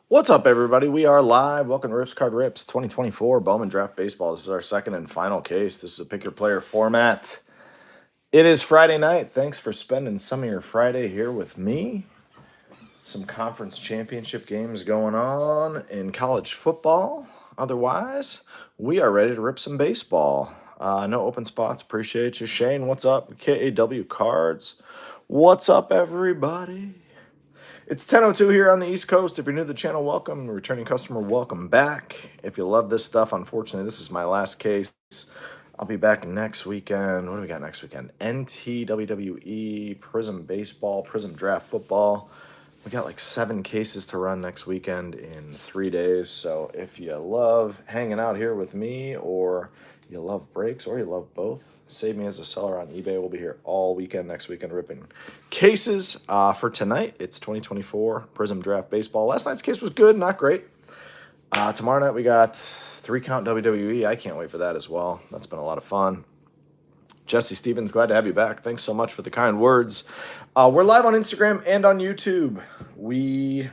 What's up, everybody? We are live. Welcome to Rips Card Rips 2024 Bowman Draft Baseball. This is our second and final case. This is a pick your player format. It is Friday night. Thanks for spending some of your Friday here with me. Some conference championship games going on in college football. Otherwise, we are ready to rip some baseball. No open spots. Appreciate you. Shane, what's up? KAW Cards. What's up, everybody? It's 10:02 here on the East Coast. If you're new to the channel, welcome. Returning customer, welcome back. If you love this stuff, unfortunately, this is my last case. I'll be back next weekend. What do we got next weekend? NT, WWE, Prism Baseball, Prism Draft Football. We got like 7 cases to run next weekend in 3 days. So if you love hanging out here with me, or you love breaks, or you love both, save me as a seller on eBay. We'll be here all weekend next weekend ripping cases. For tonight, it's 2024 Prism Draft Baseball. Last night's case was good, not great. Tomorrow night we got 3-count WWE. I can't wait for that as well. That's been a lot of fun. Jesse Stevens, glad to have you back. Thanks so much for the kind words. We're live on Instagram and on YouTube. We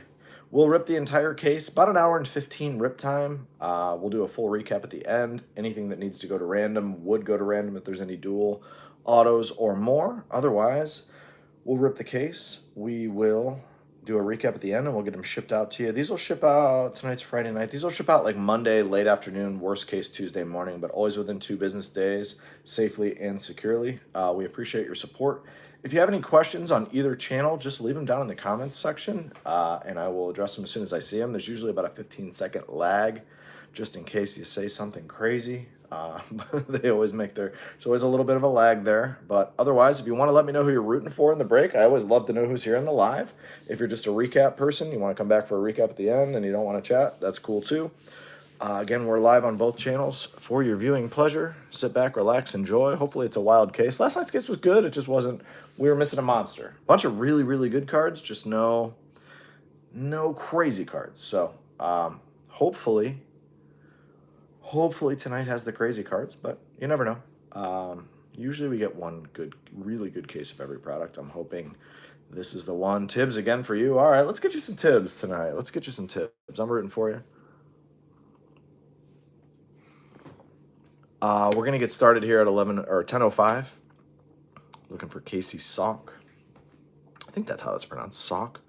will rip the entire case, about an hour and 15 rip time. We'll do a full recap at the end. Anything that needs to go to random would go to random if there's any dual autos or more. Otherwise, we'll rip the case. We will do a recap at the end, and we'll get them shipped out to you. These will ship out, tonight's Friday night. These will ship out like Monday, late afternoon, worst case Tuesday morning, but always within 2 business days, safely and securely. We appreciate your support. If you have any questions on either channel, just leave them down in the comments section, and I will address them as soon as I see them. There's usually about a 15-second lag, just in case you say something crazy. They always there's always a little bit of a lag there. But otherwise, if you want to let me know who you're rooting for in the break, I always love to know who's here in the live. If you're just a recap person, you want to come back for a recap at the end and you don't want to chat, that's cool too. Again, we're live on both channels for your viewing pleasure. Sit back, relax, enjoy. Hopefully it's a wild case. Last night's case was good. It just wasn't, we were missing a monster. Bunch of really, really good cards, just no crazy cards. So hopefully tonight has the crazy cards, but you never know. Usually we get one really good case of every product. I'm hoping this is the one. Tibbs again for you. All right, let's get you some Tibbs tonight. Let's get you some Tibbs. I'm rooting for you. We're going to get started here at 10:05. Looking for Casey Sock. I think that's how it's pronounced, Sock.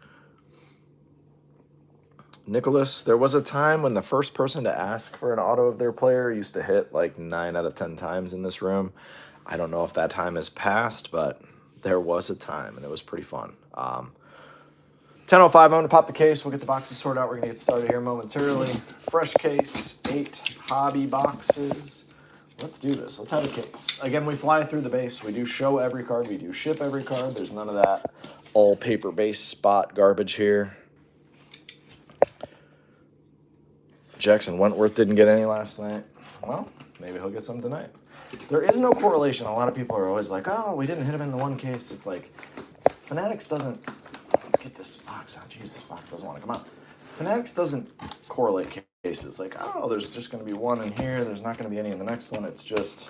Nicholas, there was a time when the first person to ask for an auto of their player used to hit like 9 out of 10 times in this room. I don't know if that time has passed, but there was a time, and it was pretty fun. 10:05, I'm going to pop the case. We'll get the boxes sorted out. We're going to get started here momentarily. Fresh case, 8 hobby boxes. Let's do this. Let's have a case. Again, we fly through the base. We do show every card. We do ship every card. There's none of that all paper base spot garbage here. Jackson Wentworth didn't get any last night. Well, maybe he'll get some tonight. There is no correlation. A lot of people are always like, oh, we didn't hit him in the one case. It's like, Fanatics doesn't, let's get this box out. Jeez, this box doesn't want to come out. Fanatics doesn't correlate cases. Like, oh, there's just going to be one in here. There's not going to be any in the next one. It's just,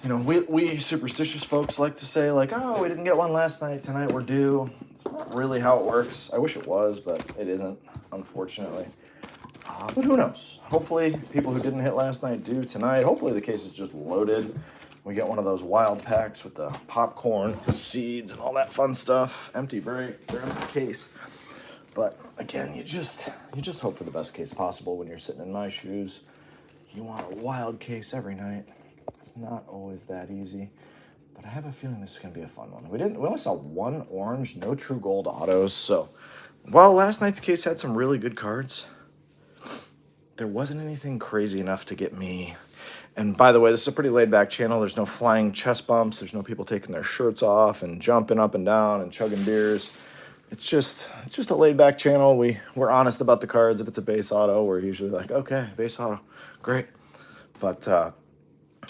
you know, we superstitious folks like to say, like, oh, we didn't get one last night. Tonight we're due. It's not really how it works. I wish it was, but it isn't, unfortunately. But who knows? Hopefully, people who didn't hit last night do tonight. Hopefully, the case is just loaded. We get one of those wild packs with the popcorn, the seeds, and all that fun stuff. Empty break, they're empty case. But again, you just hope for the best case possible when you're sitting in my shoes. You want a wild case every night. It's not always that easy. But I have a feeling this is going to be a fun one. We only saw one orange, no true gold autos. So while last night's case had some really good cards, there wasn't anything crazy enough to get me. And by the way, this is a pretty laid-back channel. There's no flying chest bumps. There's no people taking their shirts off and jumping up and down and chugging beers. It's just a laid-back channel. We're honest about the cards. If it's a base auto, we're usually like, okay, base auto, great. But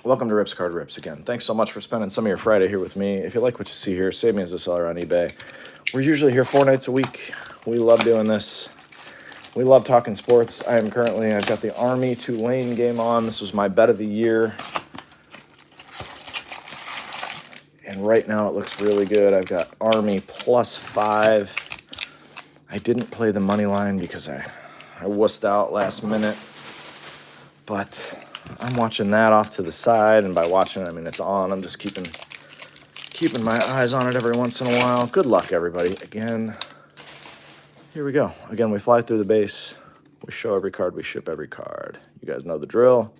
welcome to Rips Card Rips again. Thanks so much for spending some of your Friday here with me. If you like what you see here, save me as a seller on eBay. We're usually here 4 nights a week. We love doing this. We love talking sports. I've got the Army-Tulane game on. This was my bet of the year. And right now it looks really good. I've got Army +5 I didn't play the money line because I wussed out last minute. But I'm watching that off to the side, and by watching it, I mean it's on. I'm just keeping my eyes on it every once in a while. Good luck, everybody. Again, here we go. Again, we fly through the base. We show every card. We ship every card. You guys know the drill.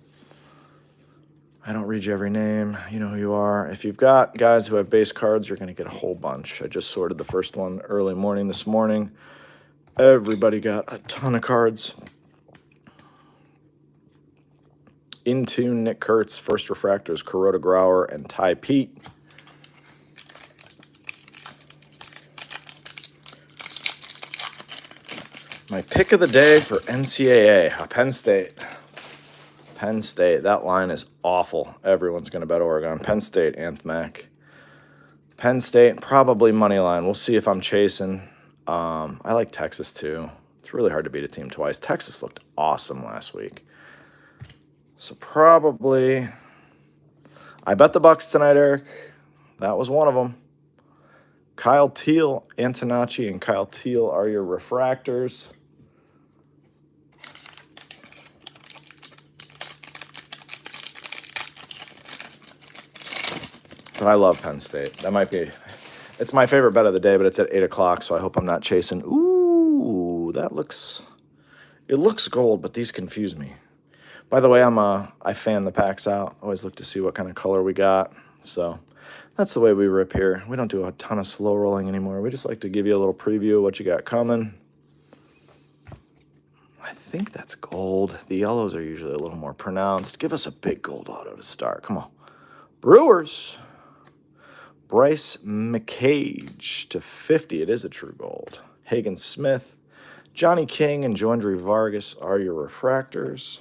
I don't read you every name. You know who you are. If you've got guys who have base cards, you're going to get a whole bunch. I just sorted the first one early morning this morning. Everybody got a ton of cards. Into Nick Kurtz, First Refractors, Kuroda Grauer, and Ty Pete. My pick of the day for NCAA, Penn State. Penn State, that line is awful. Everyone's going to bet Oregon. Penn State, Anthmac. Penn State, probably money line. We'll see if I'm chasing. I like Texas, too. It's really hard to beat a team twice. Texas looked awesome last week. So probably, I bet the Bucks tonight, Eric. That was one of them. Kyle Teal, Antonacci, and Kyle Teal are your refractors. But I love Penn State. That might be, it's my favorite bet of the day, but it's at 8 o'clock, so I hope I'm not chasing. Ooh, it looks gold, but these confuse me. By the way, I fan the packs out. Always look to see what kind of color we got. So that's the way we rip here. We don't do a ton of slow rolling anymore. We just like to give you a little preview of what you got coming. I think that's gold. The yellows are usually a little more pronounced. Give us a big gold auto to start. Come on. Brewers. Bryce McCage to 50. It is a true gold. Hagen Smith, Johnny King, and Joandre Vargas are your refractors.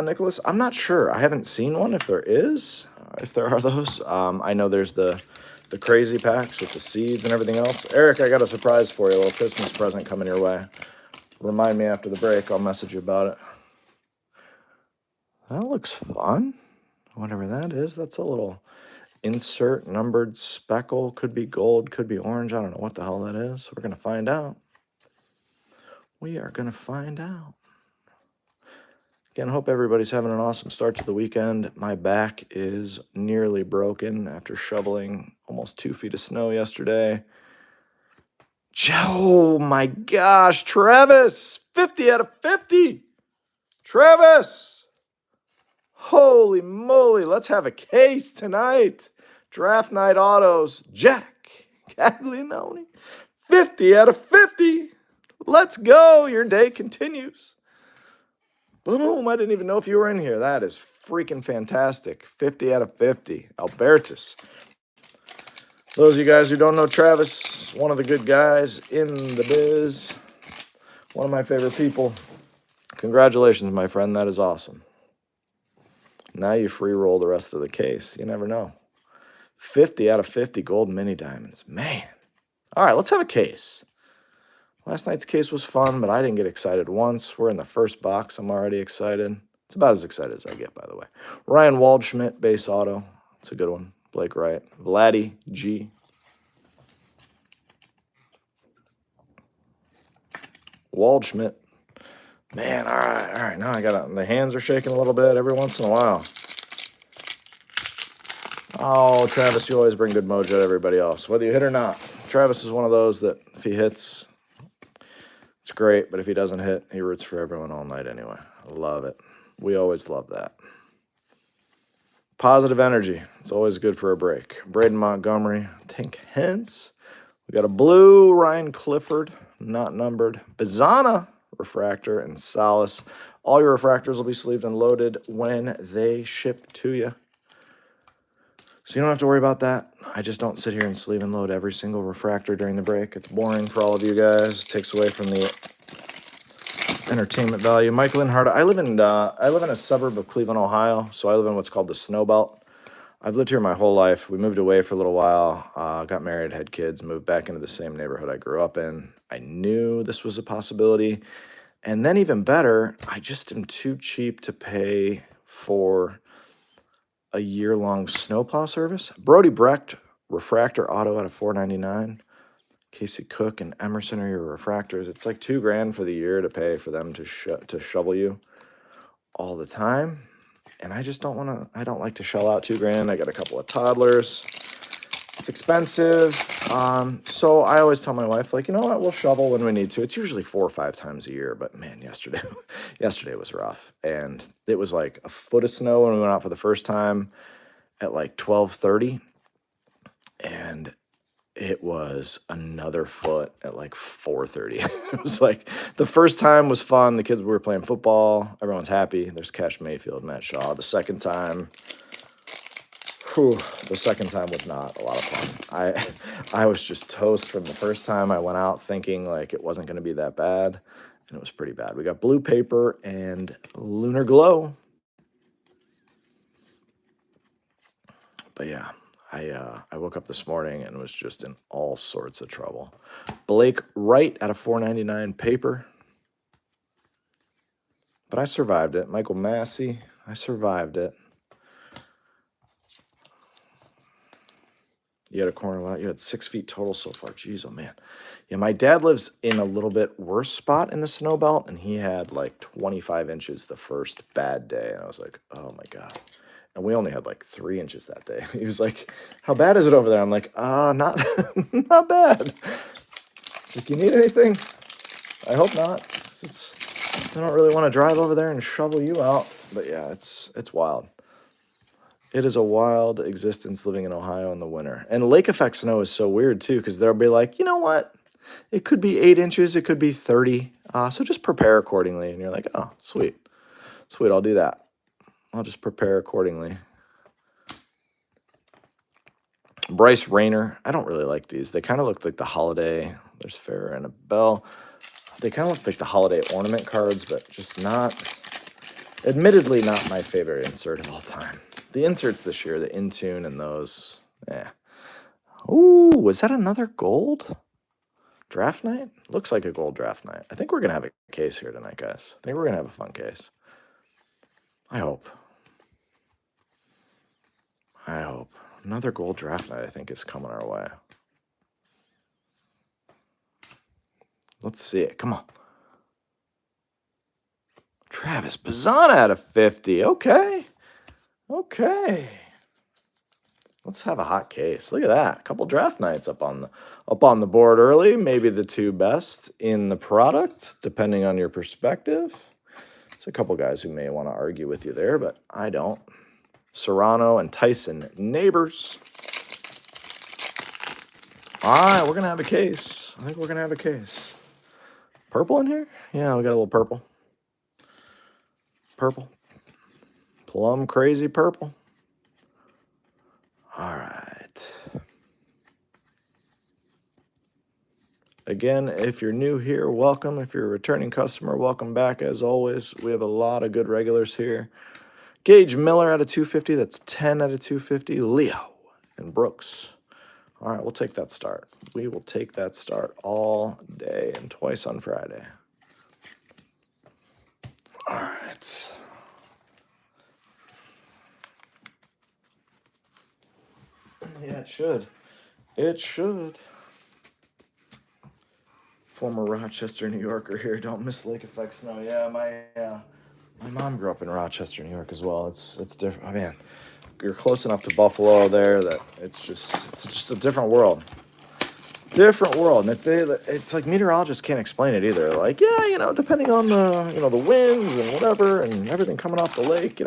Nicholas, I'm not sure. I haven't seen one. If there are those. I know there's the crazy packs with the seeds and everything else. Eric, I got a surprise for you. A little Christmas present coming your way. Remind me after the break. I'll message you about it. That looks fun. Whatever that is, that's a little insert numbered speckle. Could be gold, could be orange. I don't know what the hell that is. We're going to find out. We are going to find out. Again, hope everybody's having an awesome start to the weekend. My back is nearly broken after shoveling almost 2 feet of snow yesterday. Oh my gosh, Travis! 50 out of 50! Travis! Holy moly, let's have a case tonight. Draft night autos, Jack Caglianone. 50 out of 50. Let's go. Your day continues. Boom, I didn't even know if you were in here. That is freaking fantastic. 50 out of 50. Albertus. Those of you guys who don't know Travis, one of the good guys in the biz. One of my favorite people. Congratulations, my friend. That is awesome. Now you free roll the rest of the case. You never know. 50 out of 50 gold mini diamonds. Man. All right, let's have a case. Last night's case was fun, but I didn't get excited once. We're in the first box. I'm already excited. It's about as excited as I get, by the way. Ryan Waldschmidt, base auto. It's a good one. Blake Wright. Vladdy G. Waldschmidt. Man, all right. Now I got the hands are shaking a little bit every once in a while. Oh, Travis, you always bring good mojo to everybody else, whether you hit or not. Travis is one of those that if he hits, it's great, but if he doesn't hit, he roots for everyone all night anyway. I love it. We always love that. Positive energy. It's always good for a break. Braden Montgomery, Tink Hence. We got a blue Ryan Clifford, not numbered. Bizana. Refractor and Solace. All your refractors will be sleeved and loaded when they ship to you. So you don't have to worry about that. I just don't sit here and sleeve and load every single refractor during the break. It's boring for all of you guys. Takes away from the entertainment value. Mike Linhart. I live in a suburb of Cleveland, Ohio. So I live in what's called the Snow Belt. I've lived here my whole life. We moved away for a little while, got married, had kids, moved back into the same neighborhood I grew up in. I knew this was a possibility. And then even better, I just am too cheap to pay for a year-long snowplow service. Brody Brecht refractor auto out of $4.99. Casey Cook and Emerson are your refractors. It's like $2,000 for the year to pay for them to shovel you all the time. And I just don't want to, I don't like to shell out $2,000. I got a couple of toddlers. It's expensive. So I always tell my wife, like, you know what, we'll shovel when we need to. It's usually 4 or 5 times a year, but man, yesterday was rough. And it was like a foot of snow when we went out for the first time at like 12:30. And it was another foot at like 4:30. It was like the first time was fun. The kids were playing football. Everyone's happy. There's Cash Mayfield, Matt Shaw. The second time was not a lot of fun. I was just toast from the first time. I went out thinking like it wasn't going to be that bad, and it was pretty bad. We got Blue Paper and Lunar Glow. But yeah, I woke up this morning and was just in all sorts of trouble. Blake Wright out of $4.99 paper. But I survived it. Michael Massey, I survived it. You had a corner lot. You had 6 feet total so far. Jeez, oh man. Yeah, my dad lives in a little bit worse spot in the snow belt, and he had like 25 inches the first bad day. And I was like, oh my God. And we only had like 3 inches that day. He was like, how bad is it over there? I'm like, not, not bad. Like, you need anything? I hope not. I don't really want to drive over there and shovel you out. But yeah, it's wild. It is a wild existence living in Ohio in the winter. And lake effect snow is so weird too, because they'll be like, you know what? It could be 8 inches. It could be 30. So just prepare accordingly. And you're like, oh, sweet. Sweet, I'll do that. I'll just prepare accordingly. Bryce Rayner. I don't really like these. They kind of look like the holiday. There's Farrah and a Bell. They kind of look like the holiday ornament cards, but just not, admittedly, not my favorite insert of all time. The inserts this year, the Intune and those, Ooh, was that another gold draft night? Looks like a gold draft night. I think we're going to have a case here tonight, guys. I think we're going to have a fun case. I hope. Another gold draft night, I think, is coming our way. Let's see it. Come on. Travis Bazana out of 50. Okay. Let's have a hot case. Look at that. A couple draft nights up on the board early. Maybe the 2 best in the product, depending on your perspective. There's a couple guys who may want to argue with you there, but I don't. Serrano and Tyson Neighbors. All right, we're going to have a case. I think we're going to have a case. Purple in here? Yeah, we got a little purple. Purple. Plum crazy purple. All right. Again, if you're new here, welcome. If you're a returning customer, welcome back. As always, we have a lot of good regulars here. Gage Miller out of 250. That's 10 out of 250. Leo and Brooks. All right, we'll take that start. We will take that start all day and twice on Friday. All right. Yeah, it should. It should. Former Rochester, New Yorker here. Don't miss lake effect snow. Yeah, my mom grew up in Rochester, New York as well. It's different. Oh man, you're close enough to Buffalo there that it's just a different world. Different world. And it's like meteorologists can't explain it either. Like, yeah, depending on the winds and whatever and everything coming off the lake,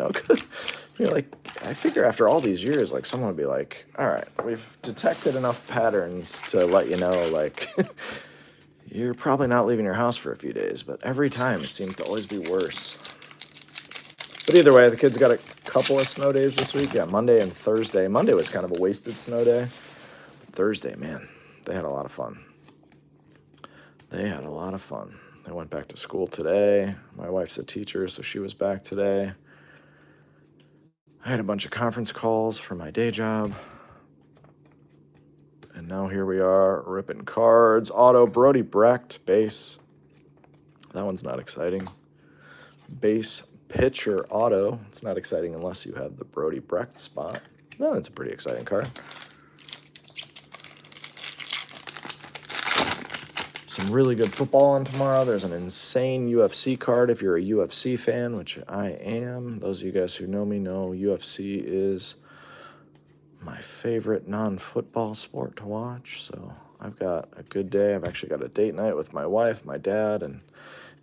like I figure after all these years, like someone would be like, all right, we've detected enough patterns to let you know, like, you're probably not leaving your house for a few days. But every time it seems to always be worse. But either way, the kids got a couple of snow days this week. Yeah, Monday and Thursday. Monday was kind of a wasted snow day. But Thursday, man, they had a lot of fun. They went back to school today. My wife's a teacher, so she was back today. I had a bunch of conference calls for my day job. And now here we are, ripping cards. Auto, Brody Brecht, base. That one's not exciting. Base pitcher auto. It's not exciting unless you have the Brody Brecht spot. No, that's a pretty exciting card. some really good football on tomorrow. There's an insane UFC card if you're a UFC fan, which I am. Those of you guys who know me know UFC is my favorite non-football sport to watch. So I've got a good day. I've actually got a date night with my wife, my dad, and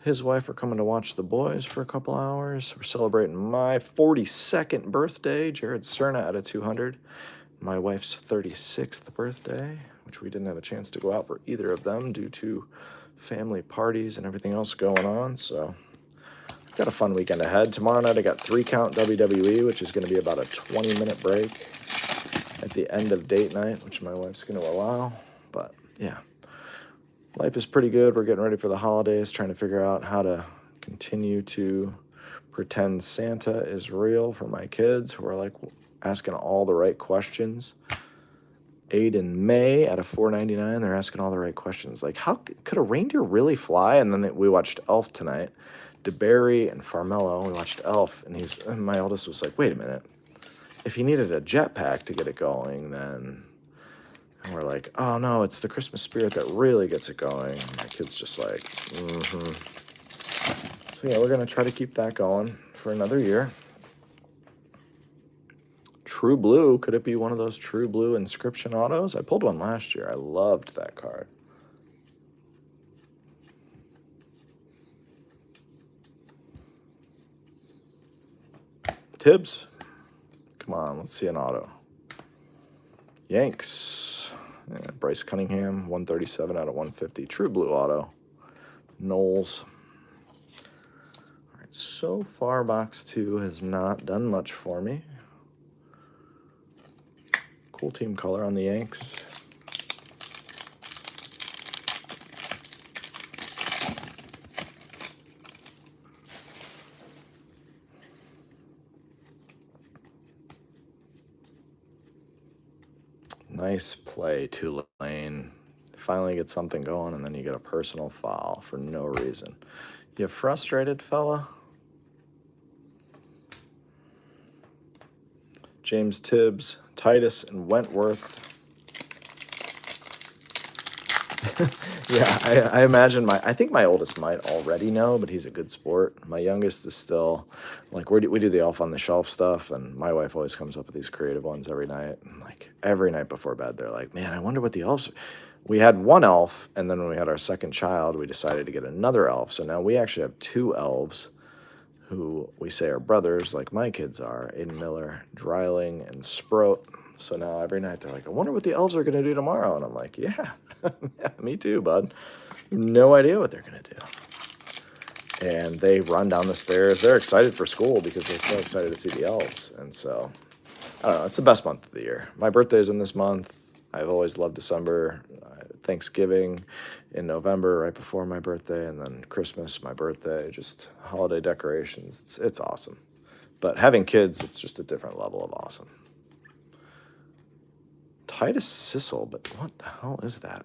his wife are coming to watch the boys for a couple hours. We're celebrating my 42nd birthday, Jared Cerna at a 200. My wife's 36th birthday, which we didn't have a chance to go out for either of them due to family parties and everything else going on. So I've got a fun weekend ahead. Tomorrow night I got 3-count WWE, which is going to be about a 20-minute break at the end of date night, which my wife's going to allow. But yeah, life is pretty good. We're getting ready for the holidays, trying to figure out how to continue to pretend Santa is real for my kids who are like asking all the right questions. Aid in May at a $4.99. They're asking all the right questions. Like, how could a reindeer really fly? And then we watched Elf tonight. DeBerry and Farmello, we watched Elf, and my oldest was like, wait a minute. If he needed a jetpack to get it going, then... And we're like, oh, no, it's the Christmas spirit that really gets it going. And my kid's just like, So, yeah, we're going to try to keep that going for another year. True Blue, could it be one of those True Blue inscription autos? I pulled one last year. I loved that card. Tibbs, come on, let's see an auto. Yanks, yeah, Bryce Cunningham, 137 out of 150. True Blue auto. Knowles. All right, so far, box 2 has not done much for me. Cool team color on the Yanks. Nice play, Tulane. Finally get something going, and then you get a personal foul for no reason. You frustrated, fella? James Tibbs, Titus, and Wentworth. Yeah, I imagine I think my oldest might already know, but he's a good sport. My youngest is still, like, we do the elf on the shelf stuff, and my wife always comes up with these creative ones every night. And, like, every night before bed, they're like, man, I wonder what the elves... We had one elf, and then when we had our second child, we decided to get another elf. So now we actually have 2 elves who we say are brothers, like my kids are, Aiden Miller, Dreiling, and Sprout. So now every night they're like, I wonder what the elves are going to do tomorrow. And I'm like, yeah, yeah, me too, bud. No idea what they're going to do. And they run down the stairs. They're excited for school because they're so excited to see the elves. And so, I don't know, it's the best month of the year. My birthday is in this month. I've always loved December. Thanksgiving in November, right before my birthday, and then Christmas, my birthday, just holiday decorations. It's awesome. But having kids, it's just a different level of awesome. Titus Sissel, but what the hell is that?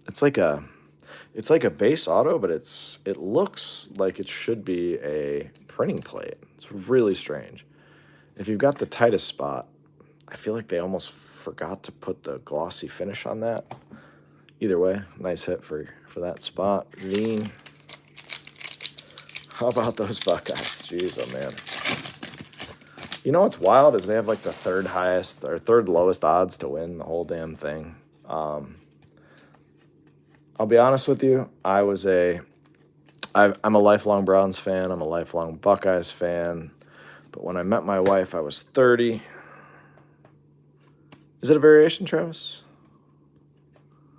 It's like a base auto, but it looks like it should be a printing plate. It's really strange. If you've got the Titus spot, I feel like they almost forgot to put the glossy finish on that. Either way, nice hit for that spot. Lean. How about those Buckeyes? Jeez, oh man. You know what's wild is they have like the third lowest odds to win the whole damn thing. I'll be honest with you. I'm a lifelong Browns fan. I'm a lifelong Buckeyes fan. But when I met my wife, I was 30. Is it a variation, Travis?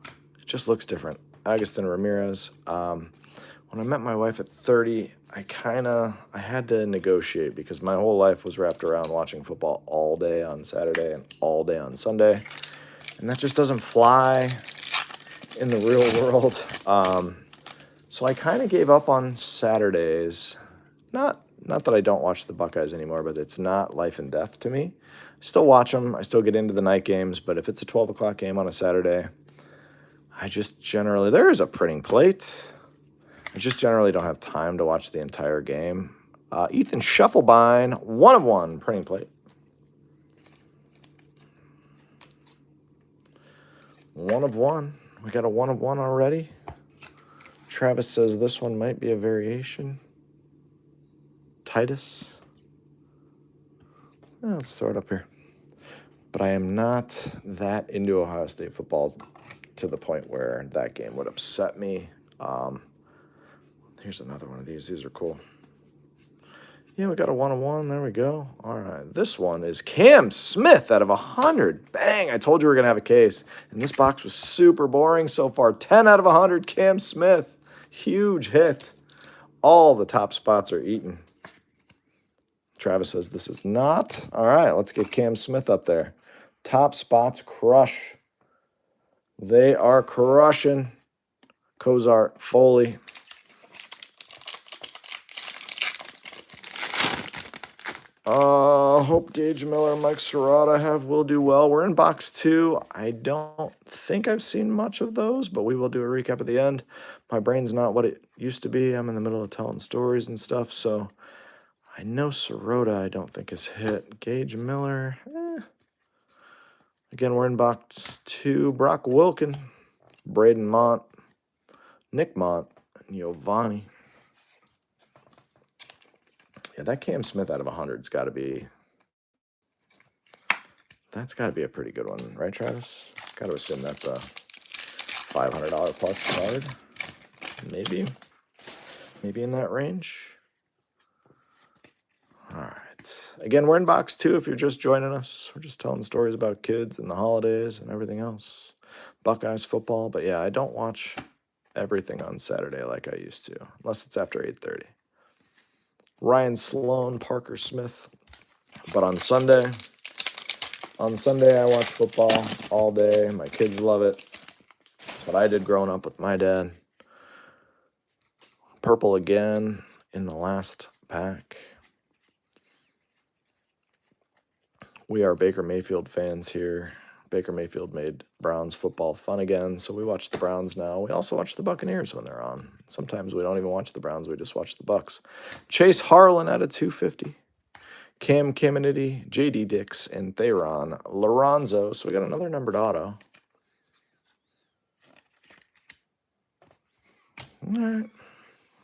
It just looks different. Agustin Ramirez. When I met my wife at 30, I had to negotiate because my whole life was wrapped around watching football all day on Saturday and all day on Sunday. And that just doesn't fly in the real world. So I kind of gave up on Saturdays. Not that I don't watch the Buckeyes anymore, but it's not life and death to me. I still watch them. I still get into the night games. But if it's a 12 o'clock game on a Saturday, I just generally... There is a printing plate. I just generally don't have time to watch the entire game. Ethan Scheffelbein, 1 of 1 printing plate. 1 of 1. We got a 1 of 1 already. Travis says this one might be a variation. Titus. Let's throw it up here. But I am not that into Ohio State football to the point where that game would upset me. Here's another one of these. These are cool. Yeah, we got a 1 of 1. There we go. All right. This one is Cam Smith out of 100. Bang. I told you we were going to have a case. And this box was super boring so far. 10 out of 100. Cam Smith. Huge hit. All the top spots are eaten. Travis says this is not. All right. Let's get Cam Smith up there. Top spots crush. They are crushing. Cozart, Foley. Hope Gage Miller and Mike Serrata will do well. We're in box 2. I don't think I've seen much of those, but we will do a recap at the end. My brain's not what it used to be. I'm in the middle of telling stories and stuff, so I know Serrata I don't think is hit. Gage Miller, Again, we're in box 2. Brock Wilkin, Braden Mont, Nick Mont, and Giovanni. Yeah, that Cam Smith out of 100's got to be. That's got to be a pretty good one, right, Travis? Got to assume that's a $500 plus card. Maybe in that range. All right. Again, we're in box 2 if you're just joining us. We're just telling stories about kids and the holidays and everything else. Buckeyes football. But yeah, I don't watch everything on Saturday like I used to, unless it's after 8:30. Ryan Sloan, Parker Smith. But on Sunday I watch football all day. My kids love it. That's what I did growing up with my dad. Purple again in the last pack. We are Baker Mayfield fans here. Baker Mayfield made Browns football fun again, so we watch the Browns now. We also watch the Buccaneers when they're on. Sometimes we don't even watch the Browns, we just watch the Bucs. Chase Harlan at a 250. Cam Caminiti, J.D. Dix, and Theron Lorenzo. So we got another numbered auto. All right.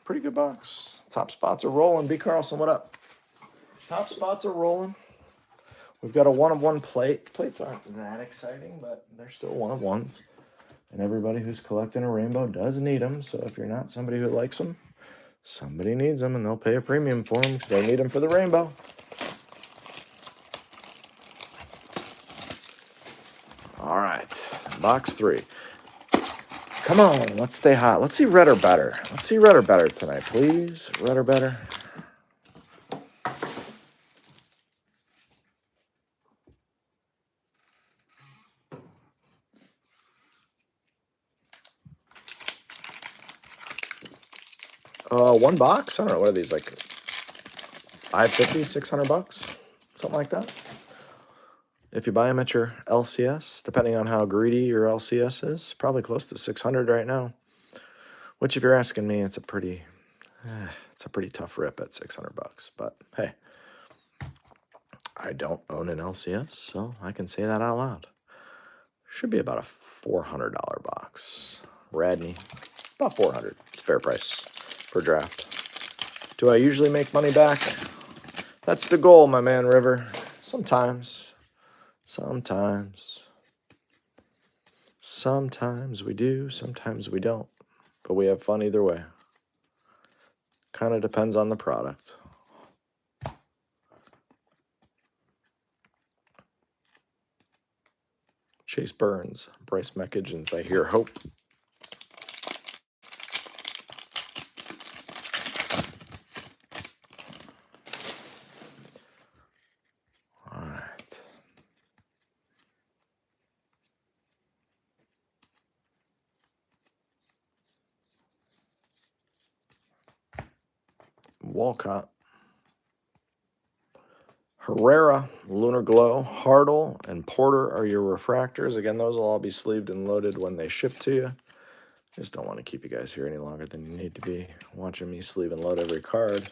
Pretty good box. Top spots are rolling. B. Carlson, what up? Top spots are rolling. We've got a 1 of 1 plate. Plates aren't that exciting, but they're still 1 of 1s. And everybody who's collecting a rainbow does need them. So if you're not somebody who likes them, somebody needs them, and they'll pay a premium for them because they need them for the rainbow. All right, box 3. Come on, let's stay hot. Let's see red or better. Let's see red or better tonight, please. Red or better. One box? I don't know. What are these, like $550, $600? Something like that. If you buy them at your LCS, depending on how greedy your LCS is, probably close to $600 right now. Which, if you're asking me, it's a pretty tough rip at $600. But hey, I don't own an LCS, so I can say that out loud. Should be about a $400 box. Radney, about $400. It's a fair price for draft. Do I usually make money back? That's the goal, my man, River. Sometimes we do, sometimes we don't. But we have fun either way. Kind of depends on the product. Chase Burns, Bryce McEdgens, I hear hope. Walcott, Herrera, Lunar Glow, Hartle, and Porter are your refractors. Again, those will all be sleeved and loaded when they ship to you. Just don't want to keep you guys here any longer than you need to be watching me sleeve and load every card.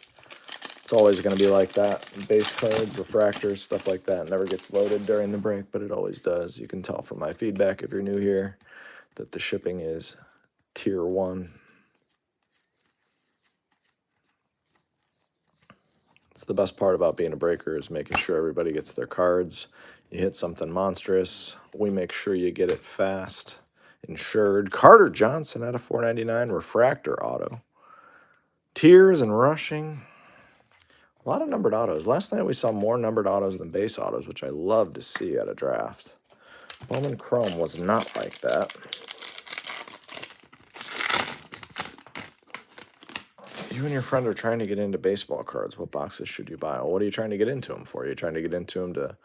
It's always going to be like that. Base cards, refractors, stuff like that never gets loaded during the break, but it always does. You can tell from my feedback if you're new here that the shipping is tier 1. It's the best part about being a breaker is making sure everybody gets their cards. You hit something monstrous, we make sure you get it fast. Insured. Carter Johnson out of 499, refractor auto. Tiers and rushing. A lot of numbered autos. Last night we saw more numbered autos than base autos, which I love to see at a draft. Bowman Chrome was not like that. You and your friend are trying to get into baseball cards. What boxes should you buy? Well, what are you trying to get into them for? Are you trying to get into them to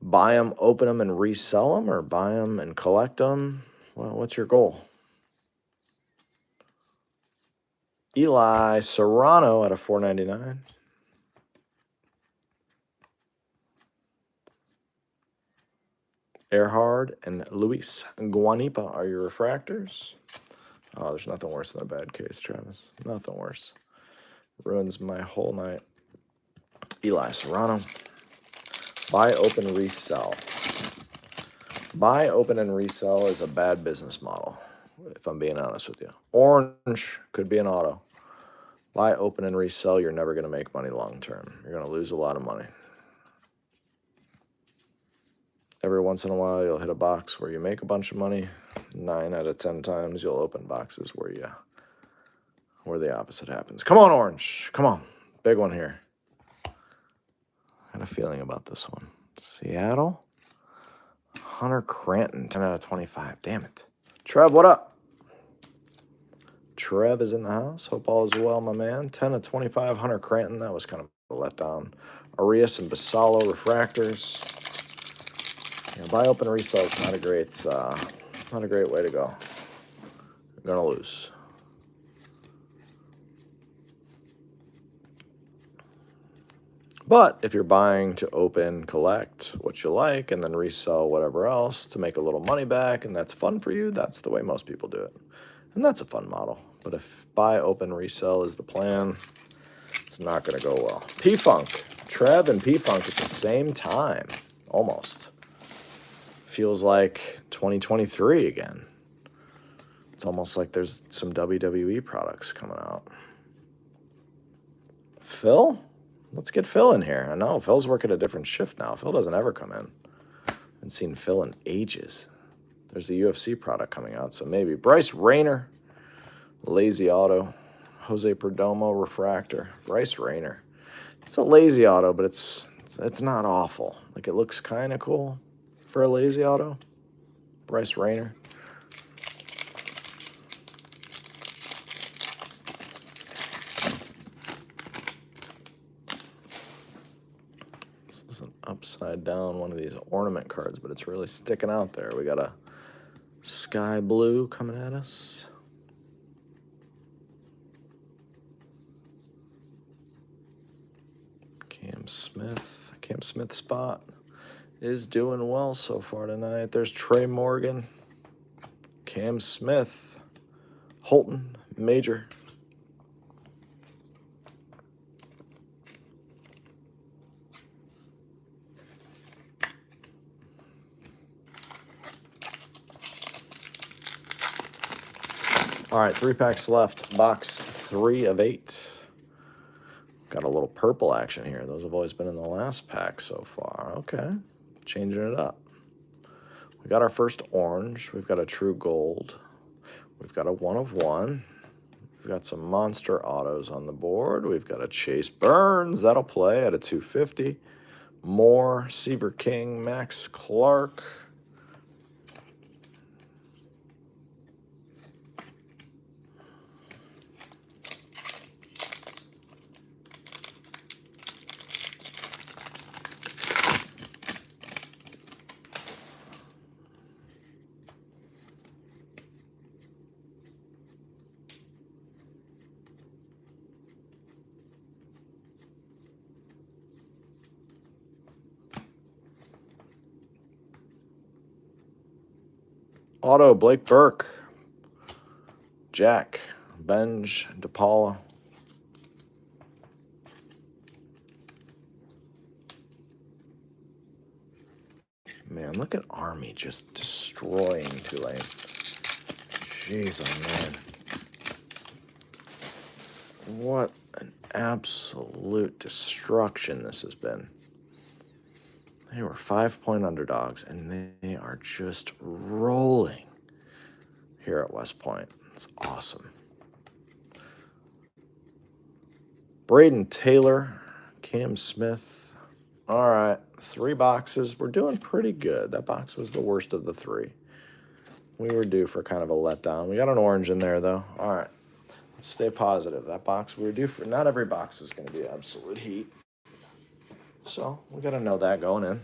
buy them, open them, and resell them, or buy them and collect them? Well, what's your goal? Eli Serrano out of 499. Erhard and Luis Guanipa are your refractors. Oh, there's nothing worse than a bad case, Travis. Nothing worse. Ruins my whole night. Eli Serrano. Buy, open, resell. Buy, open, and resell is a bad business model, if I'm being honest with you. Orange could be an auto. Buy, open, and resell, you're never going to make money long term. You're going to lose a lot of money. Every once in a while, you'll hit a box where you make a bunch of money. 9 out of 10 times, you'll open boxes where the opposite happens. Come on, Orange. Come on. Big one here. I had a feeling about this one. Seattle. Hunter Cranton, 10 out of 25. Damn it. Trev, what up? Trev is in the house. Hope all is well, my man. 10 of 25, Hunter Cranton. That was kind of a letdown. Arias and Basalo refractors. Yeah, buy, open, resell is not a great way to go. You're gonna lose. But if you're buying to open, collect what you like, and then resell whatever else to make a little money back, and that's fun for you, that's the way most people do it. And that's a fun model. But if buy, open, resell is the plan, it's not going to go well. P-Funk. Trev and P-Funk at the same time. Almost. Feels like 2023 again. It's almost like there's some WWE products coming out. Phil? Let's get Phil in here. I know Phil's working a different shift now. Phil doesn't ever come in. I haven't seen Phil in ages. There's a UFC product coming out, so maybe. Bryce Rayner, lazy auto. Jose Perdomo, refractor. Bryce Rayner. It's a lazy auto, but it's not awful. Like, it looks kind of cool for a lazy auto. Bryce Rayner. Upside down one of these ornament cards, but it's really sticking out there. We got a sky blue coming at us. Cam Smith spot is doing well so far tonight. There's Trey Morgan, Cam Smith, Holton, Major. All right, 3 packs left. Box 3 of 8. Got a little purple action here. Those have always been in the last pack so far. Okay, changing it up. We got our first orange. We've got a true gold. We've got a 1 of 1. We've got some monster autos on the board. We've got a Chase Burns. That'll play at a 250. More Seaver King, Max Clark. Auto, Blake Burke, Jack, Benj, DePaula. Man, look at Army just destroying Tulane. Jeez, oh man. What an absolute destruction this has been. They were 5-point underdogs, and they are just rolling here at West Point. It's awesome. Braden Taylor, Cam Smith. All right, 3 boxes. We're doing pretty good. That box was the worst of the 3. We were due for kind of a letdown. We got an orange in there, though. All right, let's stay positive. That box we were due for. Not every box is going to be absolute heat. So we got to know that going in.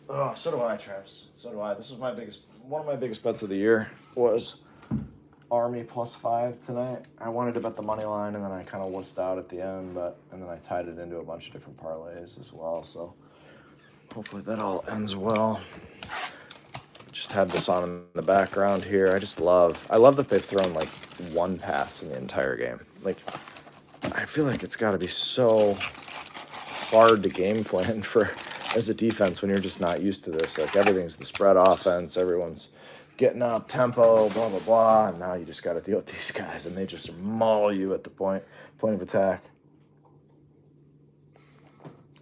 Oh, so do I, Travis. So do I. This was one of my biggest bets of the year was Army +5 tonight. I wanted to bet the money line, and then I kind of wussed out at the end, and then I tied it into a bunch of different parlays as well. So hopefully that all ends well. Just had this on in the background here. I love that they've thrown like 1 pass in the entire game. Like, I feel like it's got to be so hard to game plan for as a defense when you're just not used to this. Like, everything's the spread offense. Everyone's getting up tempo, blah, blah, blah. And now you just got to deal with these guys, and they just maul you at the point of attack.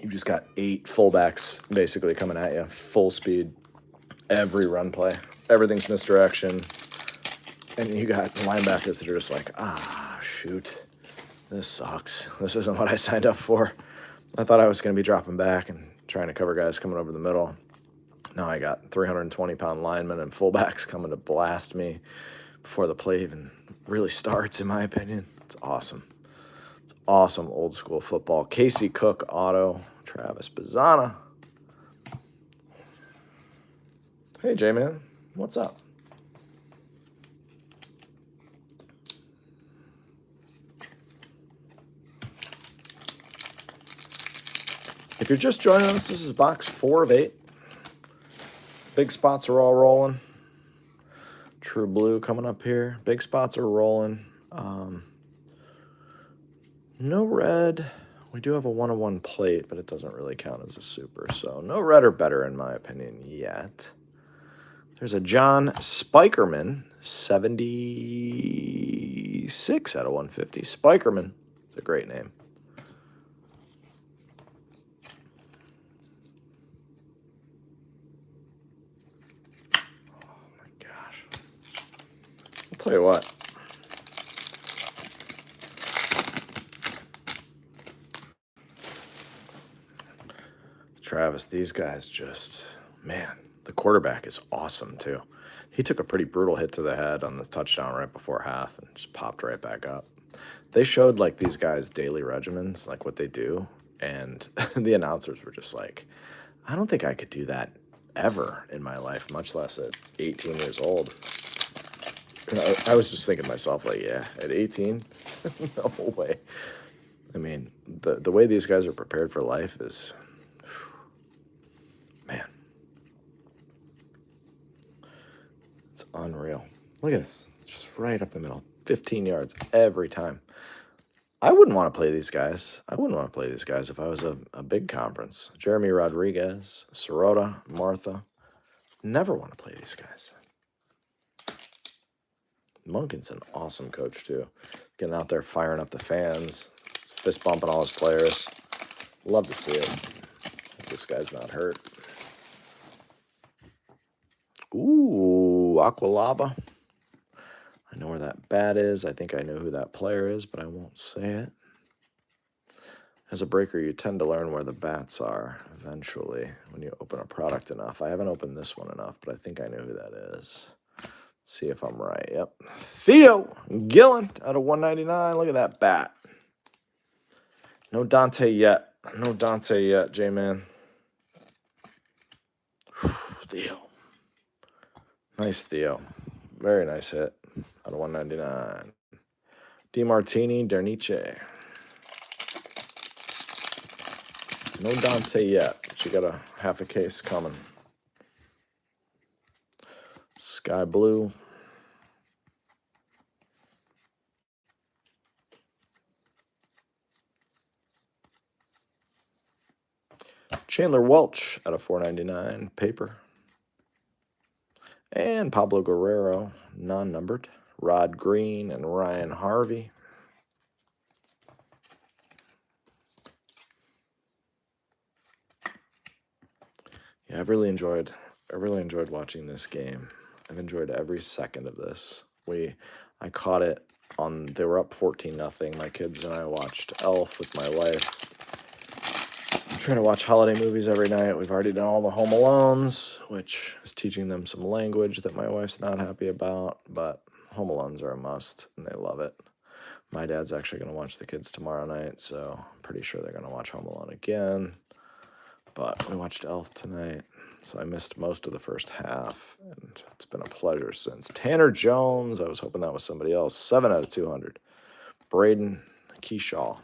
You just got 8 fullbacks basically coming at you, full speed, every run play. Everything's misdirection. And you got linebackers that are just like, shoot, this sucks. This isn't what I signed up for. I thought I was going to be dropping back and trying to cover guys coming over the middle. Now I got 320-pound linemen and fullbacks coming to blast me before the play even really starts, in my opinion. It's awesome. It's awesome old school football. Casey Cook auto, Travis Bazzana. Hey, J-Man, what's up? If you're just joining us, this is box 4 of 8. Big spots are all rolling. True Blue coming up here. Big spots are rolling. No red. We do have a 1-of-1 plate, but it doesn't really count as a super. So no red or better, in my opinion, yet. There's a John Spikerman, 76 out of 150. Spikerman. It's a great name. I'll tell you what. Travis, these guys just, man, the quarterback is awesome too. He took a pretty brutal hit to the head on the touchdown right before half and just popped right back up. They showed like these guys' daily regimens, like what they do, and the announcers were just like, I don't think I could do that ever in my life, much less at 18 years old. I was just thinking to myself, like, yeah, at 18, no way. I mean, the way these guys are prepared for life is, man, it's unreal. Look at this, just right up the middle, 15 yards every time. I wouldn't want to play these guys. I wouldn't want to play these guys if I was a big conference. Jeremy Rodriguez, Sirota, Martha. Never want to play these guys. Monken's an awesome coach, too. Getting out there, firing up the fans, fist bumping all his players. Love to see it. Hope this guy's not hurt. Ooh, Aqualaba. I know where that bat is. I think I know who that player is, but I won't say it. As a breaker, you tend to learn where the bats are eventually when you open a product enough. I haven't opened this one enough, but I think I know who that is. See if I'm right. Yep. Theo Gillen out of 199. Look at that bat. No Dante yet. No Dante yet, J-Man. Theo. Nice Theo. Very nice hit out of 199. DiMartini, Derniche. No Dante yet, but you got a half a case coming. Sky Blue. Chandler Welch out of 499, paper. And Pablo Guerrero, non-numbered. Rod Green and Ryan Harvey. Yeah, I've really enjoyed watching this game. I've enjoyed every second of this. I caught it on, they were up 14-0. My kids and I watched Elf with my wife. I'm trying to watch holiday movies every night. We've already done all the Home Alones, which is teaching them some language that my wife's not happy about, but Home Alones are a must, and they love it. My dad's actually going to watch the kids tomorrow night, so I'm pretty sure they're going to watch Home Alone again. But we watched Elf tonight, so I missed most of the first half, and it's been a pleasure since. Tanner Jones, I was hoping that was somebody else. 7 out of 200. Braden Keyshaw.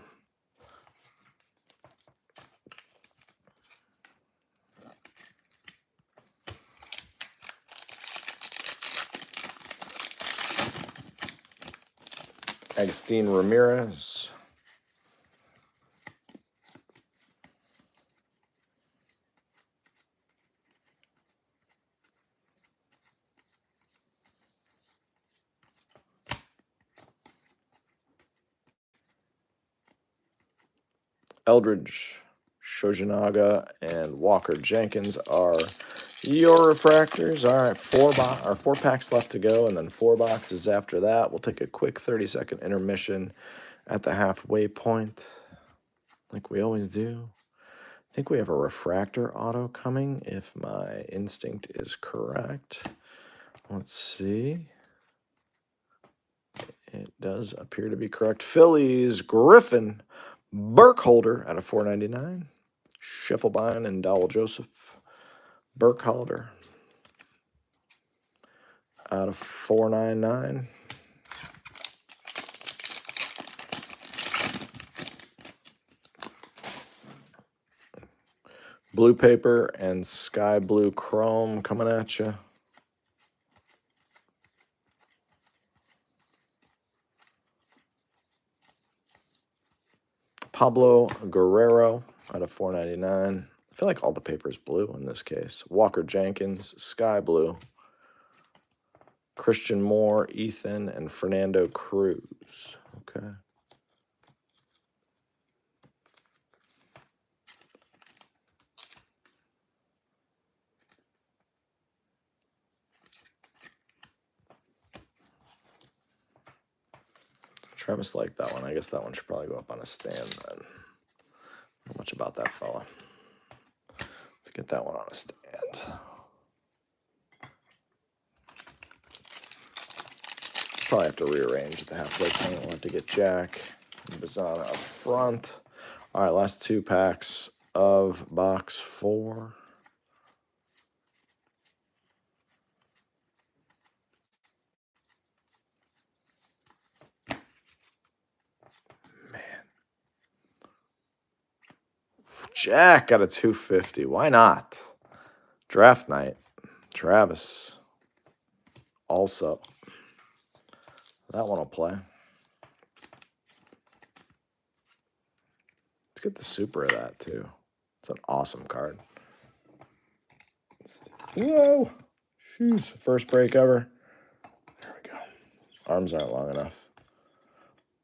Agustin Ramirez. Eldridge Shojinaga and Walker Jenkins are your refractors. All right, 4 packs left to go, and then 4 boxes after that. We'll take a quick 30-second intermission at the halfway point, like we always do. I think we have a refractor auto coming, if my instinct is correct. Let's see. It does appear to be correct. Phillies, Griffin Burkholder out of 499. Schiffelbein and Dowell Joseph. Burkholder out of 499. Blue paper and sky blue chrome coming at you. Pablo Guerrero out of 499. I feel like all the paper is blue in this case. Walker Jenkins, sky blue. Christian Moore, Ethan, and Fernando Cruz. Okay. Travis liked that one. I guess that one should probably go up on a stand then. Not much about that fella. Let's get that one on a stand. Probably have to rearrange at the halfway point. We'll have to get Jack and Bazana up front. All right, last 2 packs of box 4. Jack got a 250. Why not? Draft night. Travis. Also. That one will play. Let's get the super of that, too. It's an awesome card. Whoa. Shoes. First break ever. There we go. Arms aren't long enough.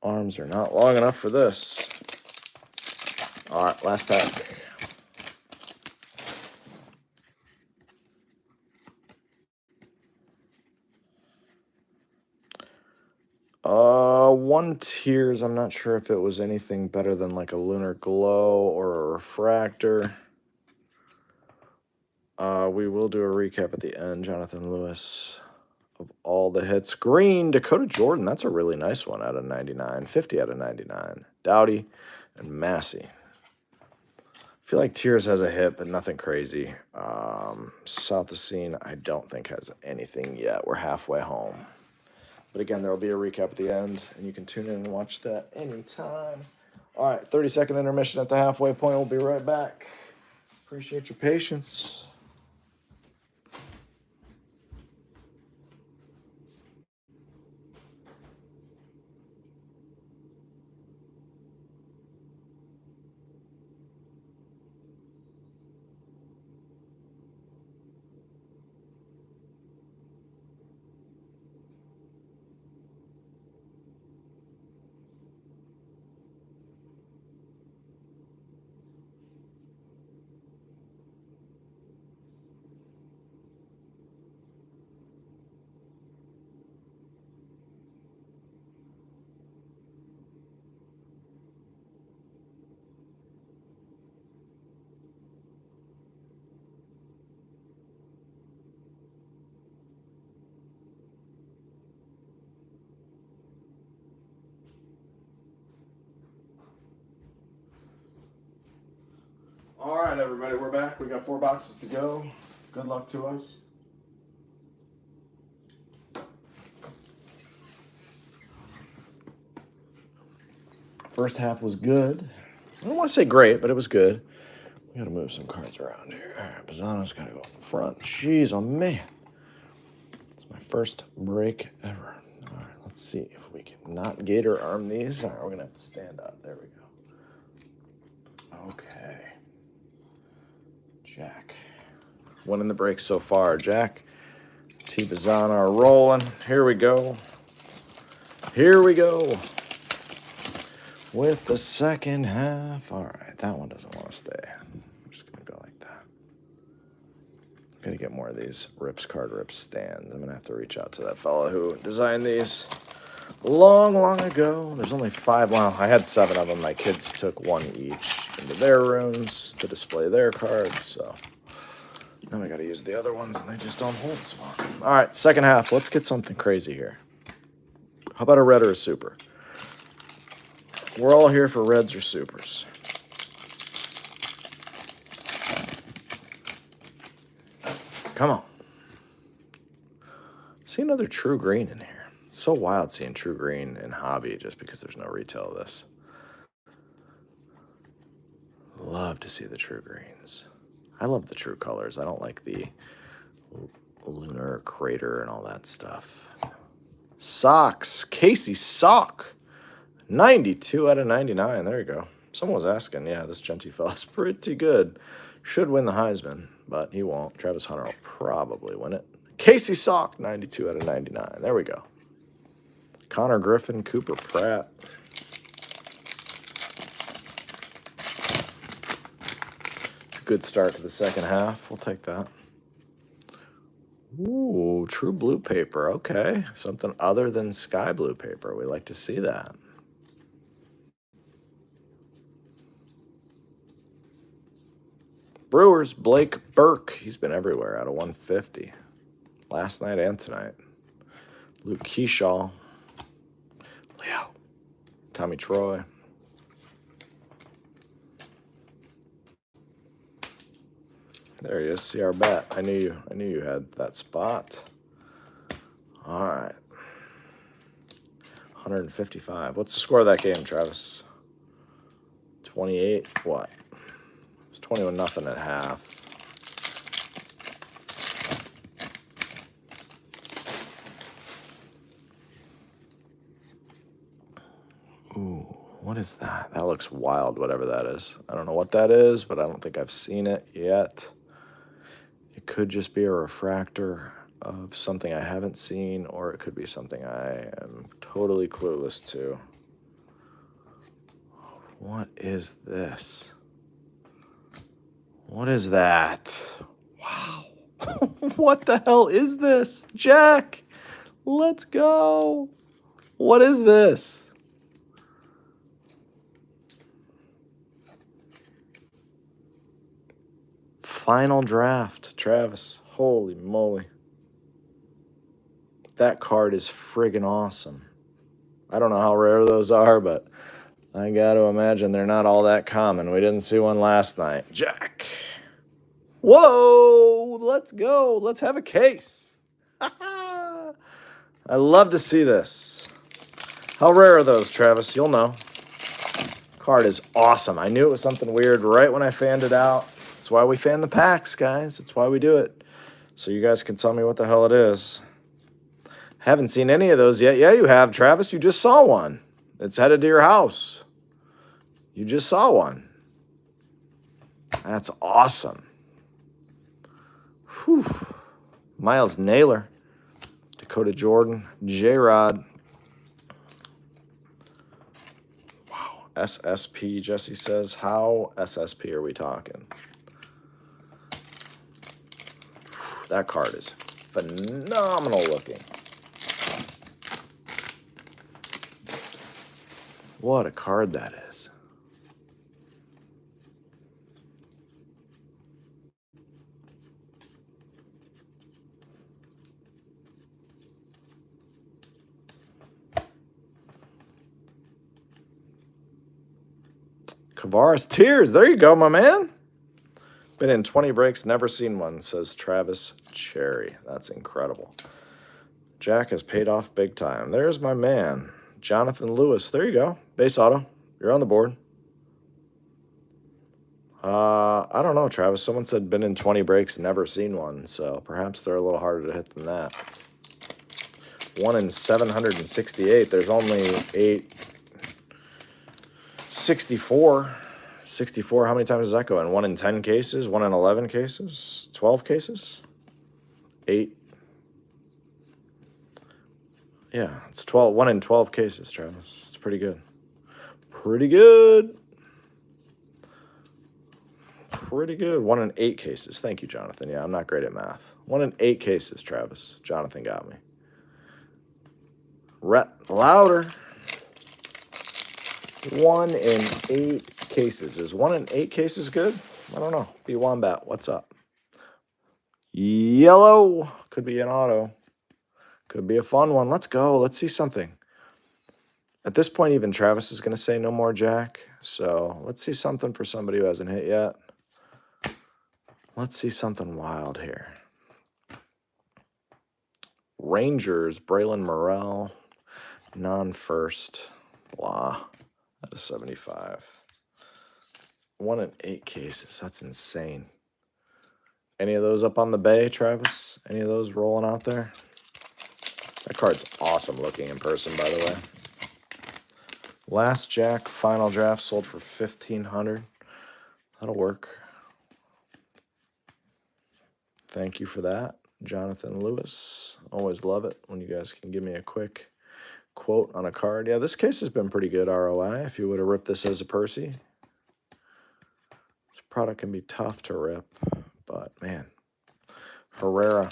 Arms are not long enough for this. All right, last pack. One Tears. I'm not sure if it was anything better than like a Lunar Glow or a Refractor. We will do a recap at the end. Jonathan Lewis of all the hits. Green, Dakota Jordan. That's a really nice one out of 99. 50 out of 99. Dowdy and Massey. I feel like Tears has a hit, but nothing crazy. South the Scene, I don't think has anything yet. We're halfway home. But again, there will be a recap at the end, and you can tune in and watch that anytime. All right, 30-second intermission at the halfway point. We'll be right back. Appreciate your patience. All right, everybody, we're back. We got 4 boxes to go. Good luck to us. First half was good. I don't want to say great, but it was good. We got to move some cards around here. All right, Bazzano's got to go in the front. Jeez, oh man. It's my first break ever. All right, let's see if we can not gator arm these. All right, we're going to have to stand up. There we go. Okay. Jack. Winning the break so far. Jack, T. Bazzano are rolling. Here we go. Here we go. With the second half. All right, that one doesn't want to stay. I'm just going to go like that. I'm going to get more of these Rips Card Rips stands. I'm going to have to reach out to that fella who designed these long ago. There's only 5. Well, I had 7 of them. My kids took 1 each into their rooms to display their cards. So now I got to use the other ones, and they just don't hold as well. All right, second half. Let's get something crazy here. How about a red or a super? We're all here for reds or supers. Come on. See another true green in here. It's so wild seeing true green in hobby just because there's no retail of this. Love to see the true greens. I love the true colors. I don't like the lunar crater and all that stuff. Socks. Casey Sock. 92 out of 99. There you go. Someone was asking. Yeah, this Genty fella's pretty good. Should win the Heisman, but he won't. Travis Hunter will probably win it. Casey Sock, 92 out of 99. There we go. Connor Griffin, Cooper Pratt. Good start to the second half. We'll take that. Ooh, true blue paper. Okay. Something other than sky blue paper. We like to see that. Brewers, Blake Burke. He's been everywhere out of 150. Last night and tonight. Luke Keyshaw. Leo. Tommy Troy. There he is. See our bet. I knew you had that spot. All right. 155. What's the score of that game, Travis? 28. What? It was 21-0 at half. Ooh, what is that? That looks wild, whatever that is. I don't know what that is, but I don't think I've seen it yet. It could just be a refractor of something I haven't seen, or it could be something I am totally clueless to. What is this? What is that? Wow. What the hell is this? Jack, let's go. What is this? Final draft, Travis. Holy moly. That card is friggin' awesome. I don't know how rare those are, but I got to imagine they're not all that common. We didn't see one last night. Jack. Whoa, let's go. Let's have a case. I love to see this. How rare are those, Travis? You'll know. Card is awesome. I knew it was something weird right when I fanned it out. That's why we fan the packs, guys. That's why we do it. So you guys can tell me what the hell it is. Haven't seen any of those yet. Yeah, you have, Travis. You just saw one. It's headed to your house. You just saw one. That's awesome. Whew. Miles Naylor. Dakota Jordan. J-Rod. Wow. SSP, Jesse says. How SSP are we talking? Whew. That card is phenomenal looking. What a card that is. Kavaris Tears. There you go, my man. Been in 20 breaks, never seen one, says Travis Cherry. That's incredible. Jack has paid off big time. There's my man, Jonathan Lewis. There you go. Base auto. You're on the board. I don't know, Travis. Someone said been in 20 breaks, never seen one. So perhaps they're a little harder to hit than that. 1 in 768. There's only 864. 64. How many times does that go in? 1 in 10 cases? 1 in 11 cases? 12 cases? 8. Yeah, it's 12. 1 in 12 cases, Travis. It's pretty good. Pretty good. Pretty good. 1 in 8 cases. Thank you, Jonathan. Yeah, I'm not great at math. 1 in 8 cases, Travis. Jonathan got me. Rhett Louder. 1 in 8 cases. Is 1 in 8 cases good? I don't know. B Wombat, what's up? Yellow. Could be an auto. Could be a fun one. Let's go. Let's see something. At this point, even Travis is going to say no more Jack. So let's see something for somebody who hasn't hit yet. Let's see something wild here. Rangers, Braylon Morrell, non-first, blah, out of 75. 1 in 8 cases. That's insane. Any of those up on the bay, Travis? Any of those rolling out there? That card's awesome looking in person, by the way. Last Jack, final draft, sold for $1,500. That'll work. Thank you for that, Jonathan Lewis. Always love it when you guys can give me a quick quote on a card. Yeah, this case has been pretty good ROI. If you would have ripped this as a Percy, this product can be tough to rip, but man, Herrera.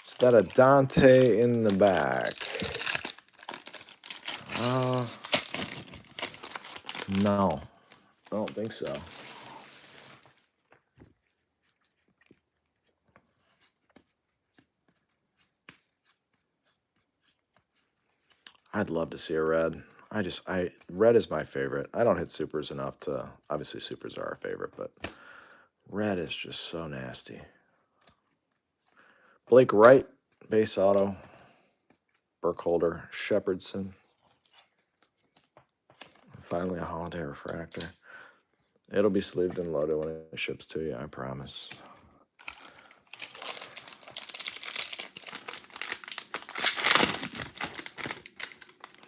Is that a Dante in the back? No, I don't think so. I'd love to see a red. Red is my favorite. I don't hit supers enough to, obviously supers are our favorite, but red is just so nasty. Blake Wright, base auto. Burkholder, Shepherdson. Finally, a holiday refractor. It'll be sleeved and loaded when it ships to you, I promise.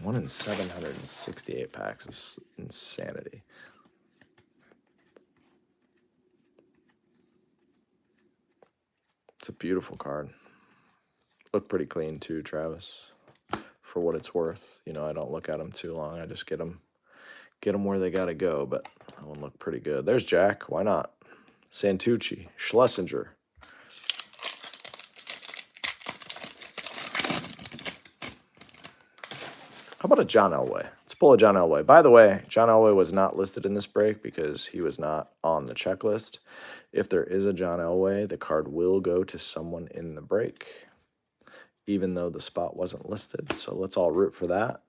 One in 768 packs is insanity. It's a beautiful card. Look pretty clean too, Travis. For what it's worth, you know, I don't look at them too long. I just get them where they gotta go. But that one looked pretty good. There's Jack. Why not? Santucci, Schlesinger. How about a John Elway? Let's pull a John Elway. By the way, John Elway was not listed in this break because he was not on the checklist. If there is a John Elway, the card will go to someone in the break, even though the spot wasn't listed. So let's all root for that.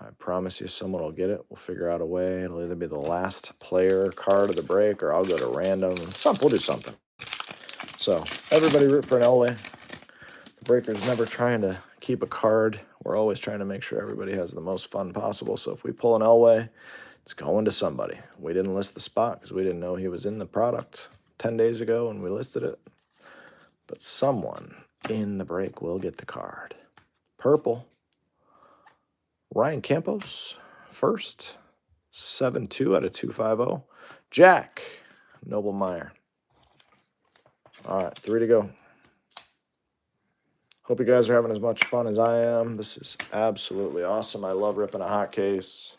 I promise you someone will get it. We'll figure out a way. It'll either be the last player card of the break or I'll go to random. We'll do something. So everybody root for an Elway. The breaker's never trying to keep a card. We're always trying to make sure everybody has the most fun possible. So if we pull an Elway, it's going to somebody. We didn't list the spot because we didn't know he was in the product 10 days ago when we listed it. But someone in the break will get the card. Purple. Ryan Campos, first. 7-2 out of 250. Jack. Noble Meyer. All right, 3 to go. Hope you guys are having as much fun as I am. This is absolutely awesome. I love ripping a hot case.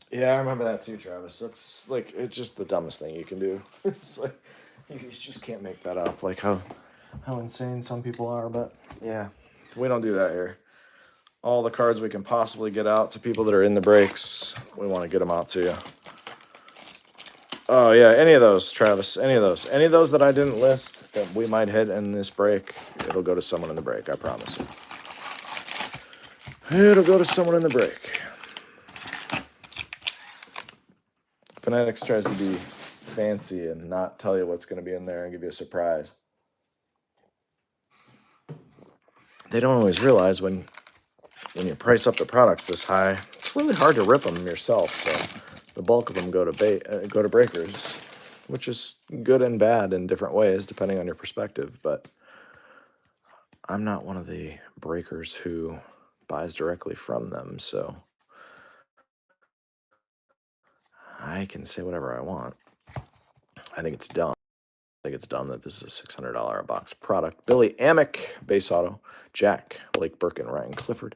Yeah, I remember that too, Travis. That's like, it's just the dumbest thing you can do. It's like, you just can't make that up. Like how insane some people are, but yeah, we don't do that here. All the cards we can possibly get out to people that are in the breaks, we want to get them out to you. Oh yeah, any of those, Travis, any of those that I didn't list that we might hit in this break, it'll go to someone in the break, I promise you. It'll go to someone in the break. Fanatics tries to be fancy and not tell you what's going to be in there and give you a surprise. They don't always realize when you price up the products this high, it's really hard to rip them yourself. So the bulk of them go to breakers, which is good and bad in different ways depending on your perspective. But I'm not one of the breakers who buys directly from them, so I can say whatever I want. I think it's dumb. I think it's dumb that this is a $600 a box product. Billy Amick, base auto. Jack, Blake Birkin, Ryan Clifford.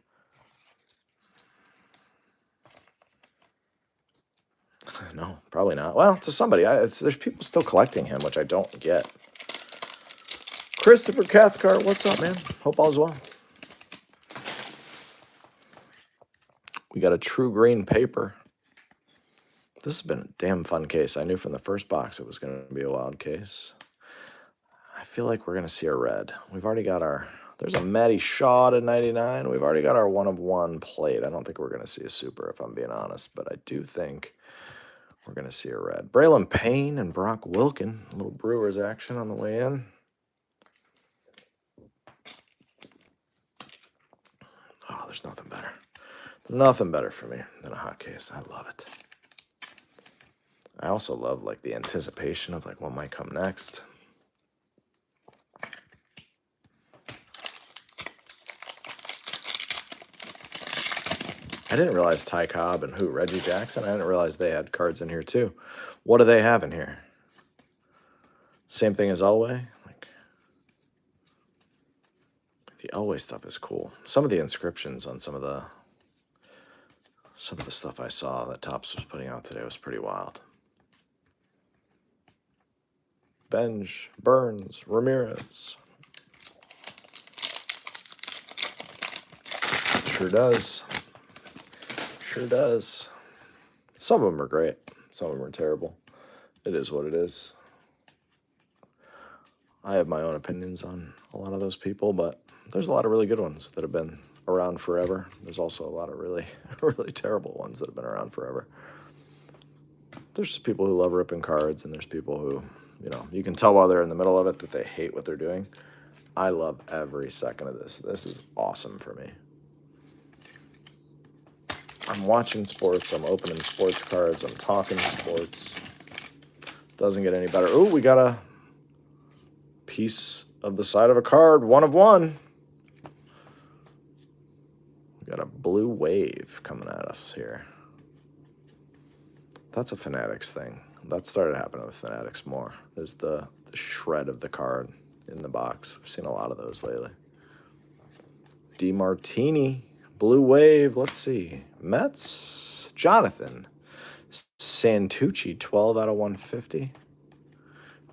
No, probably not. Well, to somebody. There's people still collecting him, which I don't get. Christopher Cathcart, what's up, man? Hope all's well. We got a true green paper. This has been a damn fun case. I knew from the first box it was going to be a wild case. I feel like we're going to see a red. We've already got there's a Matty Shaw to 99. We've already got our 1/1 plate. I don't think we're going to see a super, if I'm being honest, but I do think we're going to see a red. Braylon Payne and Brock Wilkin. A little Brewers action on the way in. Oh, there's nothing better. Nothing better for me than a hot case. I love it. I also love like the anticipation of like what might come next. I didn't realize Ty Cobb and Reggie Jackson. I didn't realize they had cards in here too. What do they have in here? Same thing as Elway. Like the Elway stuff is cool. Some of the inscriptions on some of the stuff I saw that Topps was putting out today was pretty wild. Benj, Burns, Ramirez. Sure does. Sure does. Some of them are great. Some of them are terrible. It is what it is. I have my own opinions on a lot of those people, but there's a lot of really good ones that have been around forever. There's also a lot of really, really terrible ones that have been around forever. There's just people who love ripping cards, and there's people who, you can tell while they're in the middle of it that they hate what they're doing. I love every second of this. This is awesome for me. I'm watching sports. I'm opening sports cards. I'm talking sports. Doesn't get any better. Ooh, we got a piece of the side of a card. 1/1. We got a blue wave coming at us here. That's a Fanatics thing. That started happening with Fanatics more. There's the shred of the card in the box. We've seen a lot of those lately. DeMartini, blue wave. Let's see. Mets, Jonathan. Santucci, 12 out of 150.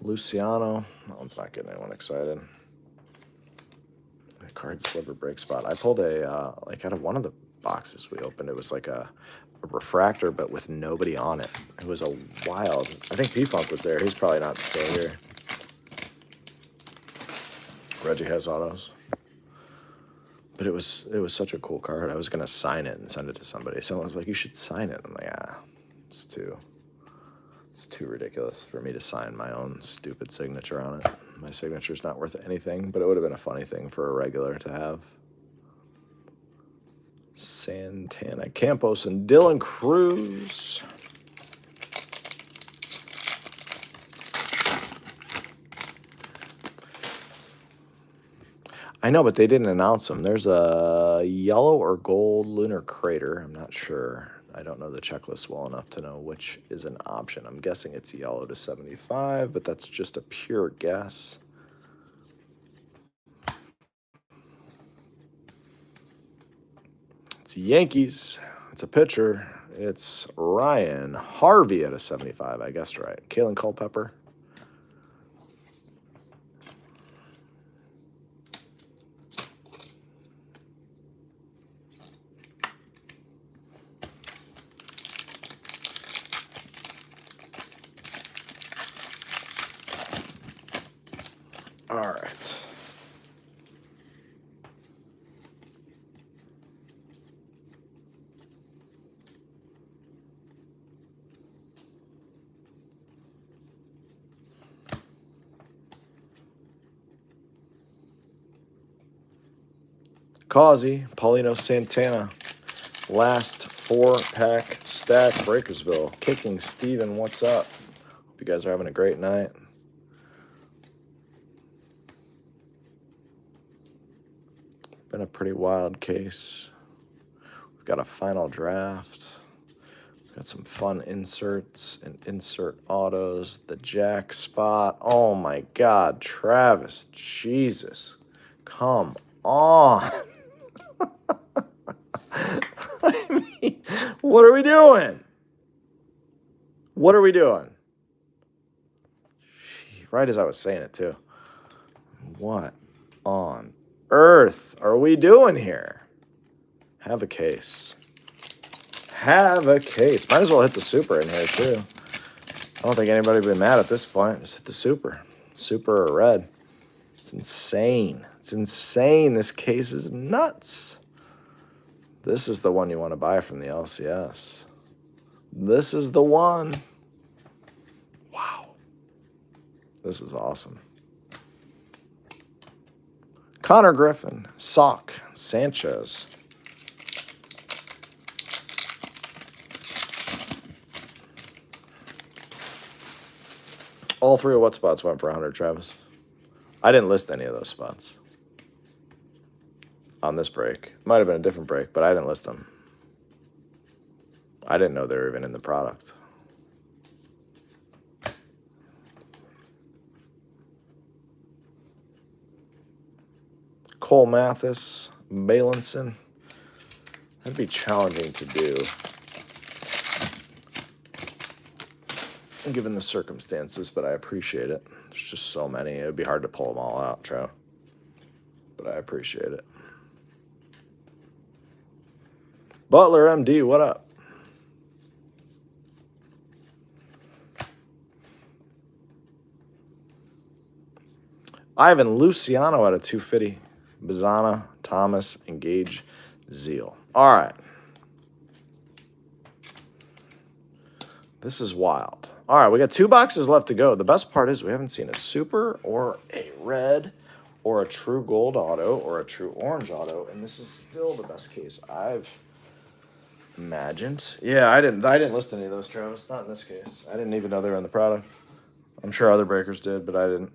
Luciano. That one's not getting anyone excited. The card sliver break spot. I pulled out of one of the boxes we opened, it was like a refractor, but with nobody on it. It was a wild. I think P-Funk was there. He's probably not still here. Reggie has autos. But it was such a cool card. I was going to sign it and send it to somebody. Someone was like, you should sign it. I'm like, it's too ridiculous for me to sign my own stupid signature on it. My signature's not worth anything, but it would have been a funny thing for a regular to have. Santana Campos and Dylan Cruz. I know, but they didn't announce them. There's a yellow or gold lunar crater. I'm not sure. I don't know the checklist well enough to know which is an option. I'm guessing it's yellow to 75, but that's just a pure guess. It's Yankees. It's a pitcher. It's Ryan Harvey at a 75. I guessed right. Kalen Culpepper. All right. Causey, Paulino Santana. Last 4-pack stack, Breakersville. Kicking Steven, what's up? Hope you guys are having a great night. Been a pretty wild case. We've got a final draft. Got some fun inserts and insert autos. The jack spot. Oh my God, Travis. Jesus. Come on. I mean, what are we doing? What are we doing? Right as I was saying it, too. What on earth are we doing here? Have a case. Have a case. Might as well hit the super in here, too. I don't think anybody would be mad at this point. Just hit the super. Super or red. It's insane. It's insane. This case is nuts. This is the one you want to buy from the LCS. This is the one. Wow. This is awesome. Connor Griffin, Sock, Sanchez. All three of what spots went for 100, Travis? I didn't list any of those spots on this break. Might have been a different break, but I didn't list them. I didn't know they were even in the product. Cole Mathis, Balinson. That'd be challenging to do, given the circumstances, but I appreciate it. There's just so many. It would be hard to pull them all out, Joe. But I appreciate it. Butler, MD, what up? Ivan Luciano at a 250. Bazana, Thomas, Engage, Zeal. All right. This is wild. All right, we got 2 boxes left to go. The best part is we haven't seen a super or a red or a true gold auto or a true orange auto, and this is still the best case I've imagined. Yeah, I didn't list any of those, Travis. Not in this case. I didn't even know they were in the product. I'm sure other breakers did, but I didn't.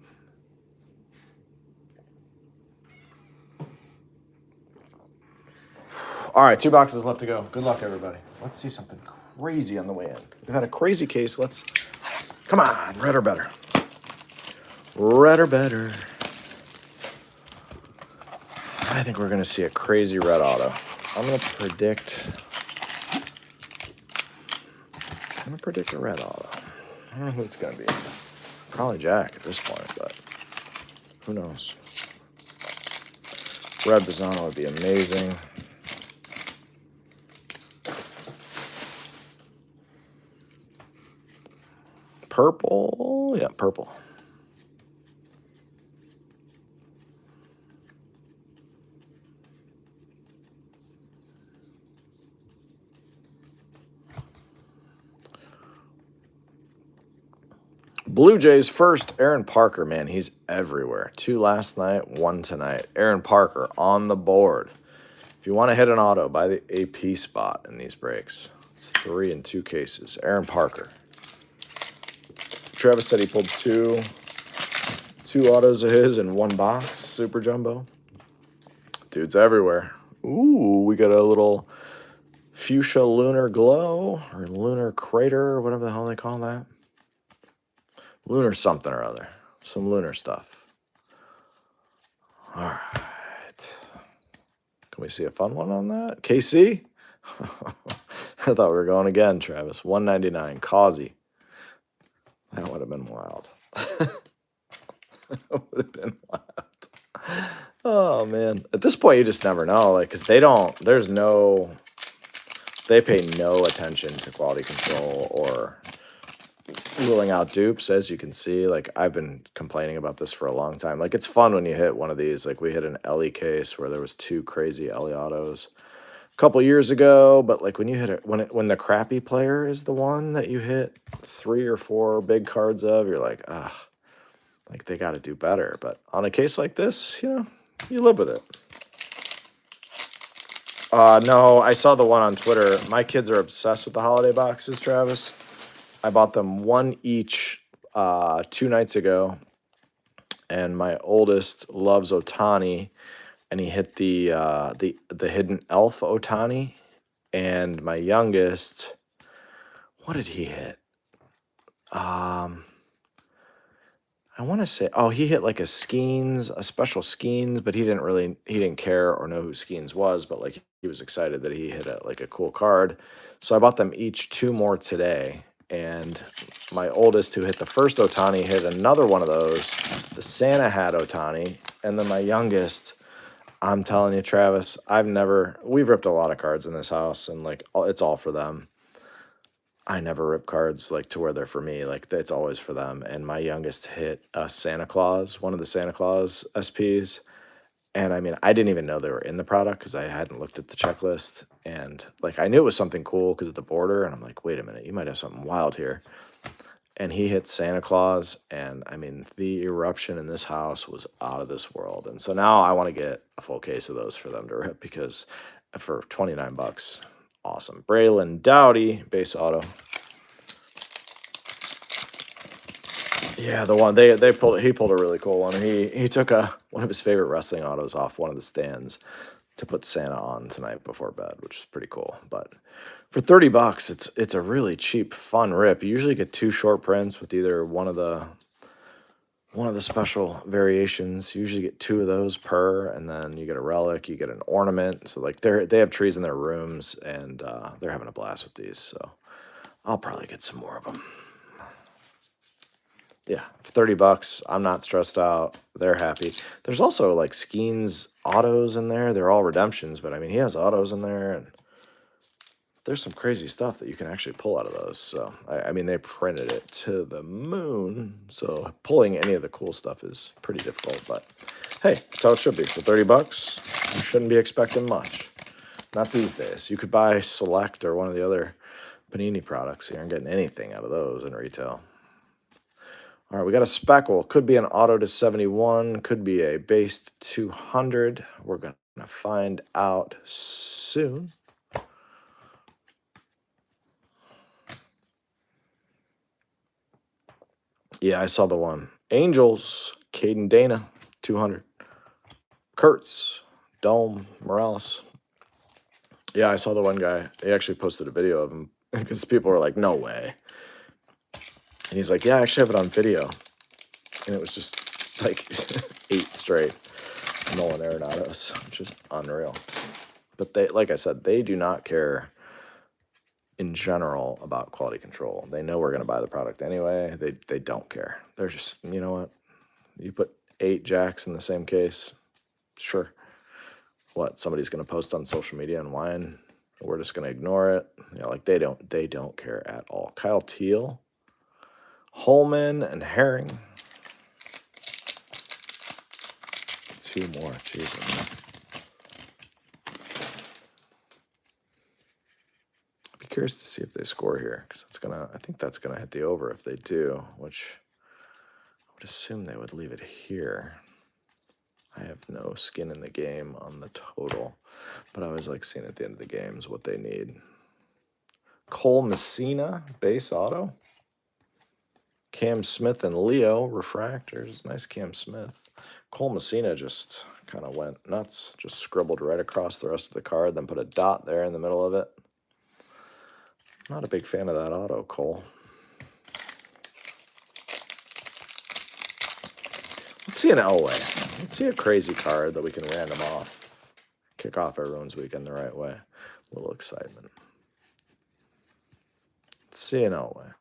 All right, 2 boxes left to go. Good luck, everybody. Let's see something crazy on the way in. We've had a crazy case. Let's... Come on, red or better. Red or better. I think we're going to see a crazy red auto. I'm going to predict a red auto. I don't know who it's going to be. Probably Jack at this point, but who knows? Red Bazano would be amazing. Purple. Yeah, purple. Blue Jays first, Aaron Parker, man, he's everywhere. 2 last night, 1 tonight. Aaron Parker on the board. If you want to hit an auto, buy the AP spot in these breaks. It's 3 in 2 cases. Aaron Parker. Travis said he pulled two autos of his in 1 box, super jumbo. Dude's everywhere. Ooh, we got a little fuchsia lunar glow or lunar crater or whatever the hell they call that. Lunar something or other. Some lunar stuff. All right. Can we see a fun one on that? KC? I thought we were going again, Travis. 199. Causey. That would have been wild. That would have been wild. Oh, man. At this point, you just never know. Like, because they pay no attention to quality control or ruling out dupes, as you can see. Like, I've been complaining about this for a long time. Like, it's fun when you hit one of these. Like, we hit an Ellie case where there was 2 crazy Ellie autos a couple years ago. But, like, when you hit it, when the crappy player is the one that you hit 3 or 4 big cards of, you're like, like, they got to do better. But on a case like this, you know, you live with it. No, I saw the one on Twitter. My kids are obsessed with the holiday boxes, Travis. I bought them one each 2 nights ago, and my oldest loves Otani, and he hit the hidden elf Otani, and my youngest, what did he hit? I want to say, oh, he hit like a special Skeens, but he didn't care or know who Skeens was, but like he was excited that he hit like a cool card. So I bought them each 2 more today. And my oldest, who hit the first Otani, hit another one of those. The Santa hat Otani. And then my youngest, I'm telling you, Travis, we've ripped a lot of cards in this house, and like it's all for them. I never rip cards like to where they're for me. Like it's always for them. And my youngest hit a Santa Claus, one of the Santa Claus SPs. And I mean, I didn't even know they were in the product because I hadn't looked at the checklist. And like I knew it was something cool because of the border. And I'm like, wait a minute, you might have something wild here. And he hit Santa Claus. And I mean, the eruption in this house was out of this world. And so now I want to get a full case of those for them to rip because for $29, awesome. Braylon Dowdy, base auto. Yeah, the one he pulled a really cool one. He took one of his favorite wrestling autos off one of the stands to put Santa on tonight before bed, which is pretty cool. But for $30, it's a really cheap, fun rip. You usually get 2 short prints with either one of the special variations. You usually get 2 of those per, and then you get a relic, you get an ornament. So like they have trees in their rooms, and they're having a blast with these. So I'll probably get some more of them. Yeah, for $30, I'm not stressed out. They're happy. There's also like Skeens autos in there. They're all redemptions, but I mean, he has autos in there, and there's some crazy stuff that you can actually pull out of those. So, I mean, they printed it to the moon. So, pulling any of the cool stuff is pretty difficult, but hey, that's how it should be. For $30, you shouldn't be expecting much. Not these days. You could buy Select or one of the other Panini products. You aren't getting anything out of those in retail. All right, we got a speckle. Could be an auto to 71. Could be a base to 200. We're going to find out soon. Yeah, I saw the one. Angels, Caden Dana, 200. Kurtz, Dome, Morales. Yeah, I saw the one guy. He actually posted a video of him because people were like, no way. And he's like, yeah, I actually have it on video. And it was just like 8 straight Nolan Arenados, which is unreal. But they, like I said, they do not care in general about quality control. They know we're going to buy the product anyway. They don't care. They're just, you know what? You put 8 jacks in the same case, sure. What, somebody's going to post on social media and whine? We're just going to ignore it. You know, like they don't care at all. Kyle Teal, Holman, and Herring. 2 more. Jesus. I'd be curious to see if they score here, because I think that's gonna hit the over if they do, which I would assume they would leave it here. I have no skin in the game on the total, but I always like seeing at the end of the games what they need. Cole Messina, base auto. Cam Smith and Leo, refractors. Nice Cam Smith. Cole Messina just kind of went nuts. Just scribbled right across the rest of the card, then put a dot there in the middle of it. Not a big fan of that auto, Cole. Let's see an Elway. Let's see a crazy card that we can random off. Kick off everyone's weekend the right way. A little excitement. Let's see an Elway.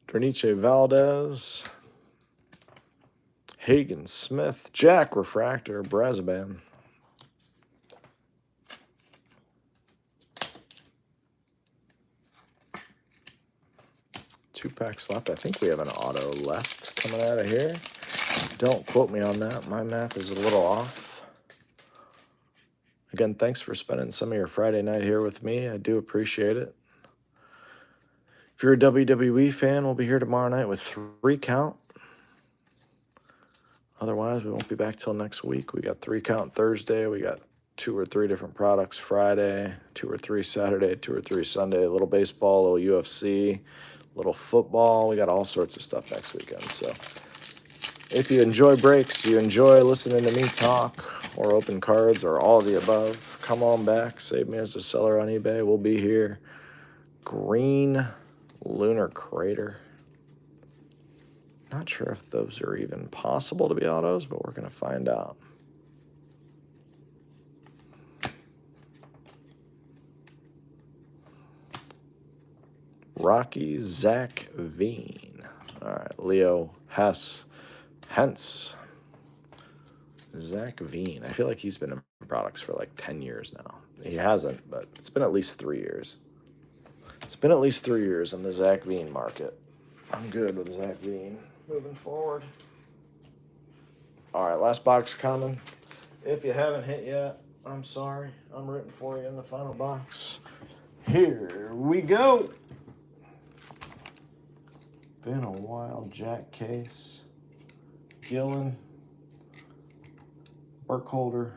Bernice Valdez, Hagen Smith, Jack Refractor, Brazaban. 2 packs left. I think we have an auto left coming out of here. Don't quote me on that. My math is a little off. Again, thanks for spending some of your Friday night here with me. I do appreciate it. If you're a WWE fan, we'll be here tomorrow night with 3 count. Otherwise, we won't be back till next week. We got 3 count Thursday. We got 2 or 3 different products Friday, 2 or 3 Saturday, 2 or 3 Sunday. A little baseball, a little UFC, a little football. We got all sorts of stuff next weekend. So if you enjoy breaks, you enjoy listening to me talk or open cards or all of the above, come on back. Save me as a seller on eBay. We'll be here. Green Lunar Crater. Not sure if those are even possible to be autos, but we're going to find out. Rocky Zach Veen. All right, Leo Hence. Zach Veen. I feel like he's been in products for like 10 years now. He hasn't, but it's been at least 3 years. It's been at least 3 years in the Zach Veen market. I'm good with Zach Veen. Moving forward. All right, last box coming. If you haven't hit yet, I'm sorry. I'm rooting for you in the final box. Here we go. Been a while. Jack Case. Gillen. Burkholder.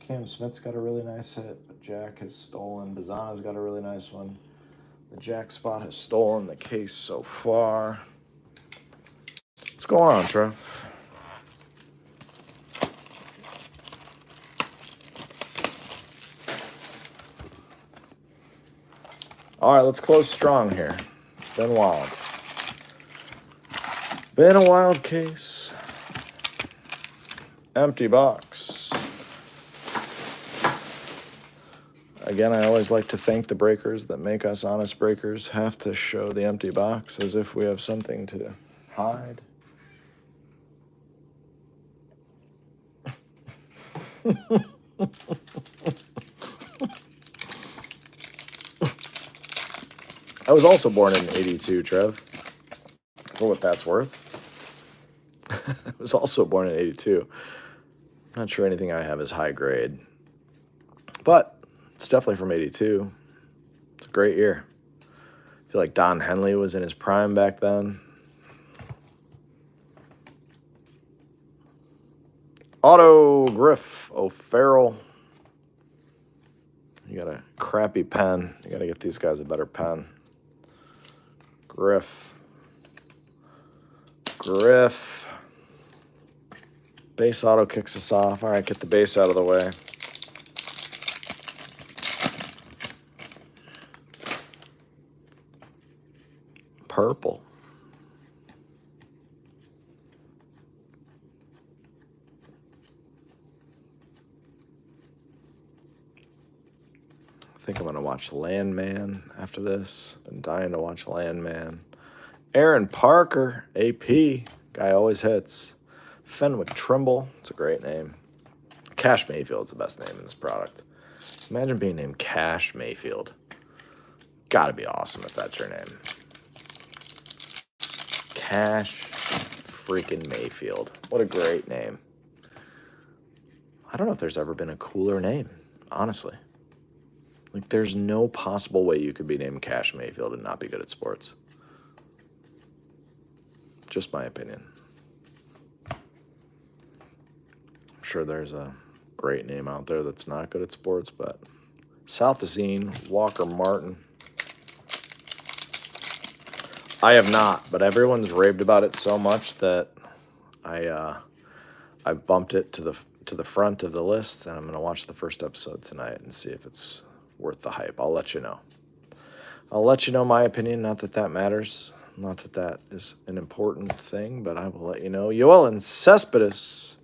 Cam Smith's got a really nice hit, but Jack has stolen. Bazana's got a really nice one. The Jack spot has stolen the case so far. What's going on, Trev? All right, let's close strong here. It's been wild. Been a wild case. Empty box. Again, I always like to thank the breakers that make us honest breakers. Have to show the empty box as if we have something to hide. I was also born in 82, Trev. For what that's worth. I was also born in 82. Not sure anything I have is high grade. But it's definitely from 82. It's a great year. I feel like Don Henley was in his prime back then. Auto Griff O'Farrell. You got a crappy pen. You got to get these guys a better pen. Griff. Base auto kicks us off. All right, get the base out of the way. Purple. I think I'm going to watch Landman after this. Been dying to watch Landman. Aaron Parker, AP. Guy always hits. Fenwick Trimble. It's a great name. Cash Mayfield's the best name in this product. Imagine being named Cash Mayfield. Gotta be awesome if that's your name. Cash freaking Mayfield. What a great name. I don't know if there's ever been a cooler name, honestly. Like, there's no possible way you could be named Cash Mayfield and not be good at sports. Just my opinion. I'm sure there's a great name out there that's not good at sports, but Southazine, Walker Martin. I have not, but everyone's raved about it so much that I've bumped it to the front of the list, and I'm going to watch the first episode tonight and see if it's worth the hype. I'll let you know. I'll let you know my opinion, not that that matters. Not that that is an important thing, but I will let you know. Yoel and Cespedes,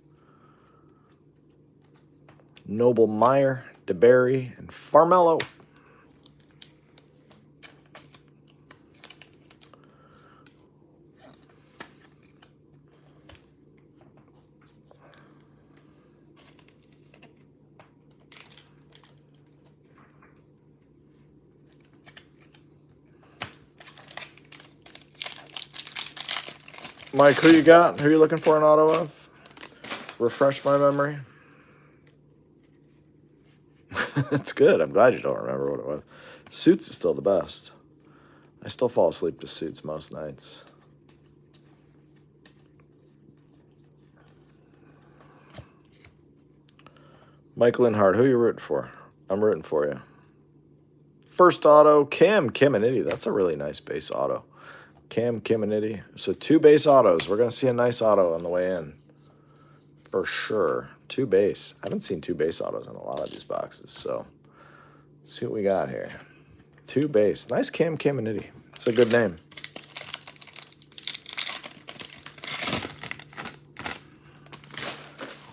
Noble Meyer, DeBerry, and Farmello. Mike, who you got? Who are you looking for an auto of? Refresh my memory. That's good. I'm glad you don't remember what it was. Suits is still the best. I still fall asleep to Suits most nights. Mike Linhart, who are you rooting for? I'm rooting for you. First auto, Cam Kiminiti. That's a really nice base auto. Cam Kiminiti. So 2 base autos. We're going to see a nice auto on the way in. For sure. 2 base. I haven't seen 2 base autos in a lot of these boxes. So let's see what we got here. 2 base. Nice Cam Kiminiti. It's a good name.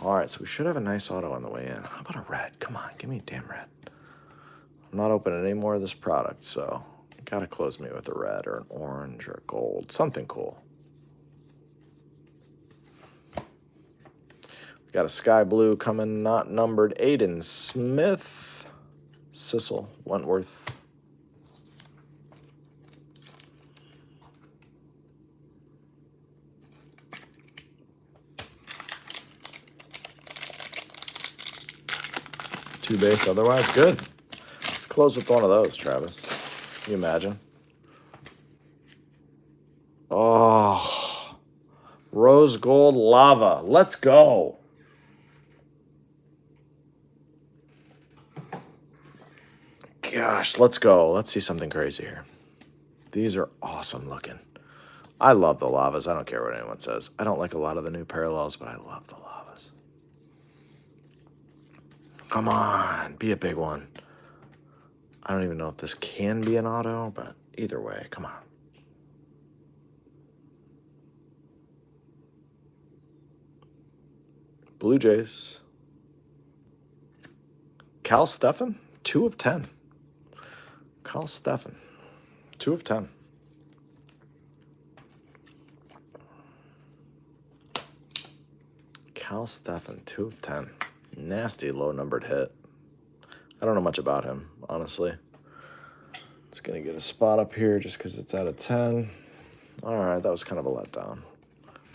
All right, so we should have a nice auto on the way in. How about a red? Come on, give me a damn red. I'm not opening any more of this product, so you got to close me with a red or an orange or a gold. Something cool. We got a sky blue coming, not numbered. Aiden Smith. Sissel Wentworth. Two base, otherwise good. Let's close with one of those, Travis. Can you imagine? Oh, rose gold lava. Let's go. Gosh, let's go. Let's see something crazy here. These are awesome looking. I love the lavas. I don't care what anyone says. I don't like a lot of the new parallels, but I love the lavas. Come on, be a big one. I don't even know if this can be an auto, but either way, come on. Blue Jays. Cal Stephan, 2 of 10. Cal Stephan, 2 of 10. Cal Stephan, 2 of 10. Nasty low-numbered hit. I don't know much about him, honestly. It's going to get a spot up here just because it's out of 10. All right, that was kind of a letdown.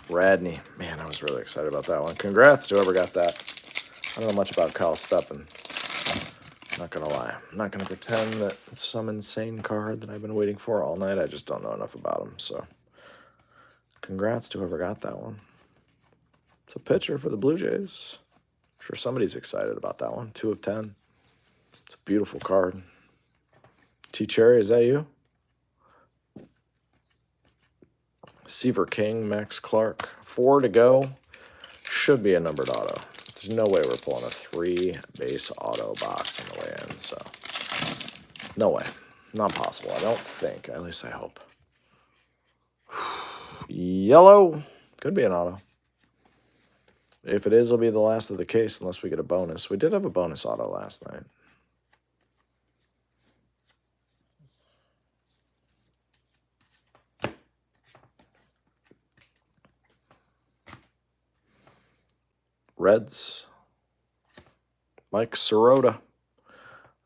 Radney. Man, I was really excited about that one. Congrats to whoever got that. I don't know much about Cal Stephan. Not going to lie. I'm not going to pretend that it's some insane card that I've been waiting for all night. I just don't know enough about him. So, congrats to whoever got that one. It's a pitcher for the Blue Jays. I'm sure somebody's excited about that one. 2 of 10. It's a beautiful card. T. Cherry, is that you? Seaver King, Max Clark. 4 to go. Should be a numbered auto. There's no way we're pulling a 3 base auto box on the way in, so no way. Not possible, I don't think. At least I hope. Yellow. Could be an auto. If it is, it'll be the last of the case unless we get a bonus. We did have a bonus auto last night. Reds. Mike Sirota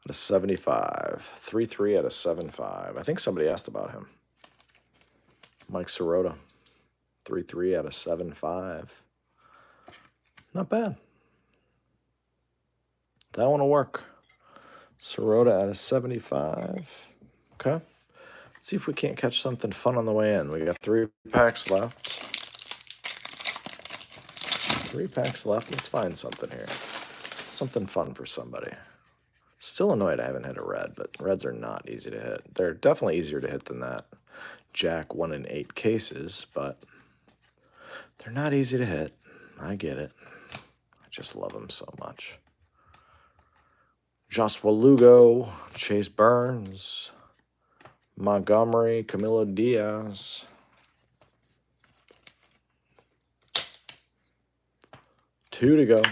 at a 75. 3-3 at a 7-5. I think somebody asked about him. Mike Sirota. 3-3 at a 7-5. Not bad. That one will work. Sirota at a 75. Okay. Let's see if we can't catch something fun on the way in. We got 3 packs left. 3 packs left. Let's find something here. Something fun for somebody. Still annoyed I haven't hit a red, but reds are not easy to hit. They're definitely easier to hit than that Jack 1 in 8 cases, but they're not easy to hit. I get it. I just love them so much. Joshua Lugo, Chase Burns, Montgomery, Camilo Diaz. 2 to go.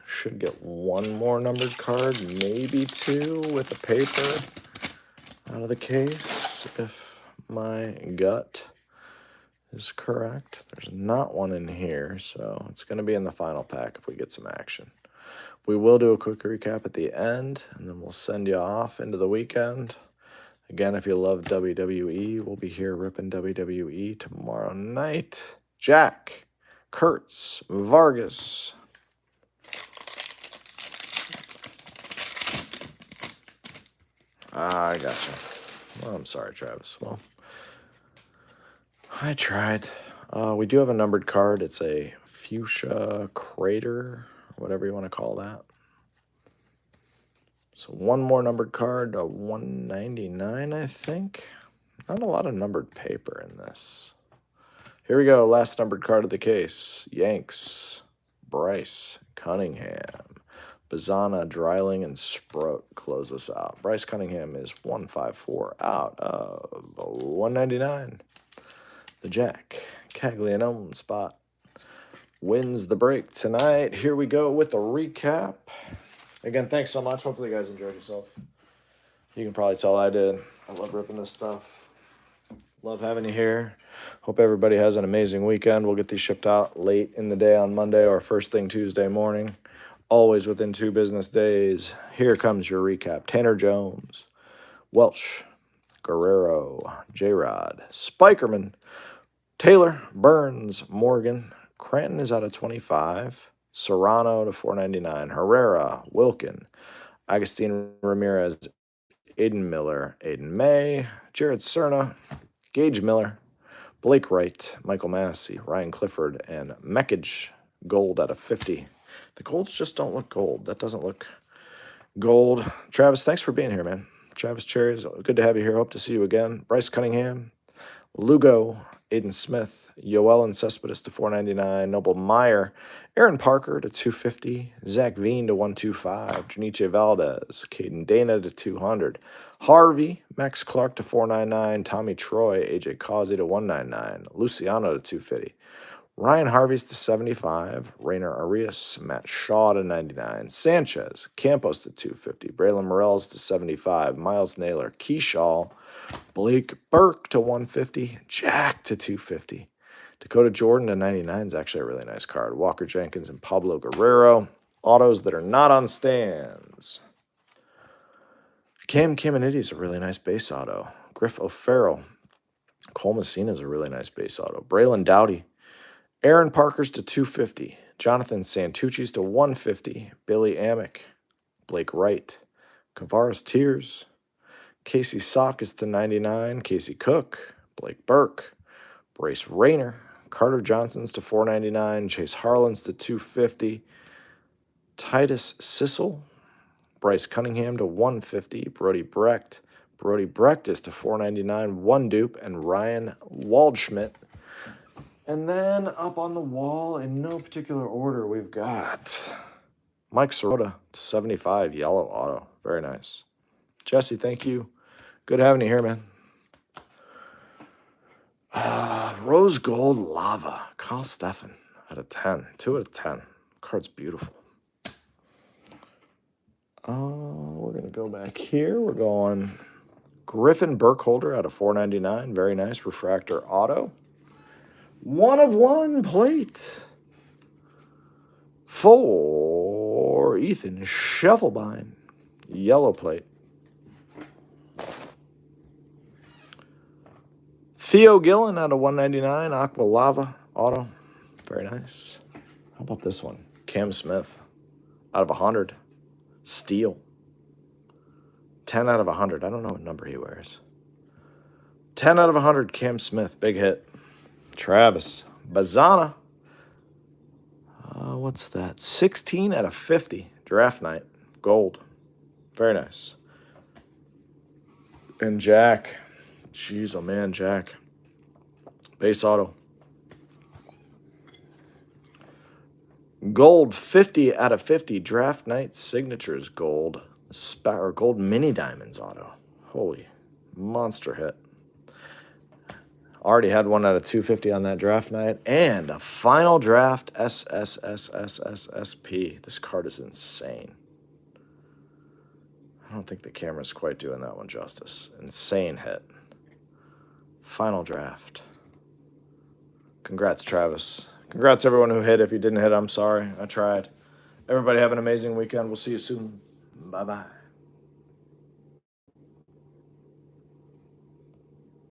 Should get 1 more numbered card, maybe 2 with a paper out of the case if my gut is correct. There's not one in here, so it's going to be in the final pack if we get some action. We will do a quick recap at the end, and then we'll send you off into the weekend. Again, if you love WWE, we'll be here ripping WWE tomorrow night. Jack, Kurtz, Vargas, I gotcha. Well, I'm sorry, Travis. Well, I tried. We do have a numbered card. It's a fuchsia crater, whatever you want to call that. So one more numbered card, a 199, I think. Not a lot of numbered paper in this. Here we go. Last numbered card of the case. Yanks, Bryce Cunningham, Bazana, Dreiling, and Sprout close us out. Bryce Cunningham is 154 out of 199. The Jack Caglianone spot wins the break tonight. Here we go with a recap. Again, thanks so much. Hopefully you guys enjoyed yourself. You can probably tell I did. I love ripping this stuff. Love having you here. Hope everybody has an amazing weekend. We'll get these shipped out late in the day on Monday or first thing Tuesday morning. Always within 2 business days. Here comes your recap. Tanner Jones, Welsh, Guerrero, J-Rod, Spikerman, Taylor, Burns, Morgan. Cranton is out of 25. Serrano to 499. Herrera, Wilkin, Agustin Ramirez, Aiden Miller, Aiden May, Jared Cerna, Gage Miller, Blake Wright, Michael Massey, Ryan Clifford, and Meckage gold out of 50. The golds just don't look gold. That doesn't look gold. Travis, thanks for being here, man. Travis Cherries, good to have you here. Hope to see you again. Bryce Cunningham, Lugo, Aiden Smith, Yoel and Cespedes to 499, Noble Meyer, Aaron Parker to 250, Zach Veen to 125, Janice Valdez, Caden Dana to 200, Harvey, Max Clark to 499, Tommy Troy, AJ Causey to 199, Luciano to 250, Ryan Harvey's to 75, Rainer Arias, Matt Shaw to 99, Sanchez, Campos to 250, Braylon Morels to 75, Miles Naylor, Keyshaw, Blake Burke to 150, Jack to 250. Dakota Jordan to 99 is actually a really nice card. Walker Jenkins and Pablo Guerrero. Autos that are not on stands. Cam Caminiti is a really nice base auto. Griff O'Farrell. Cole Messina is a really nice base auto. Braylon Dowdy. Aaron Parker's to 250. Jonathan Santucci's to 150. Billy Amick. Blake Wright. Kavaris Tears. Casey Sock is to 99. Casey Cook. Blake Burke. Brace Rayner. Carter Johnson's to 499. Chase Harlan's to 250. Titus Sissel. Bryce Cunningham to 150. Brody Brecht. Brody Brecht is to 499. One dupe. And Ryan Waldschmidt. And then up on the wall, in no particular order, we've got Mike Sirota to 75. Yellow auto. Very nice. Jesse, thank you. Good having you here, man. Rose Gold Lava. Carl Steffen out of 10. 2 out of 10. Card's beautiful. We're going to go back here. We're going Griffin Burkholder out of 499. Very nice. Refractor auto. 1 of 1 plate. For Ethan Scheffelbein. Yellow plate. Theo Gillen out of 199, Aqua Lava auto. Very nice. How about this one? Cam Smith out of 100. Steel. 10 out of 100. I don't know what number he wears. 10 out of 100, Cam Smith. Big hit. Travis. Bazana. What's that? 16 out of 50. Draft night. Gold. Very nice. And Jack. Jeez, oh man, Jack. Base auto. Gold 50 out of 50. Draft night signatures gold. Or gold mini diamonds auto. Holy monster hit. Already had 1 out of 250 on that draft night. And a final draft SSSSSSP. This card is insane. I don't think the camera's quite doing that one justice. Insane hit. Final draft. Congrats, Travis. Congrats, everyone who hit. If you didn't hit, I'm sorry. I tried. Everybody have an amazing weekend. We'll see you soon. Bye-bye.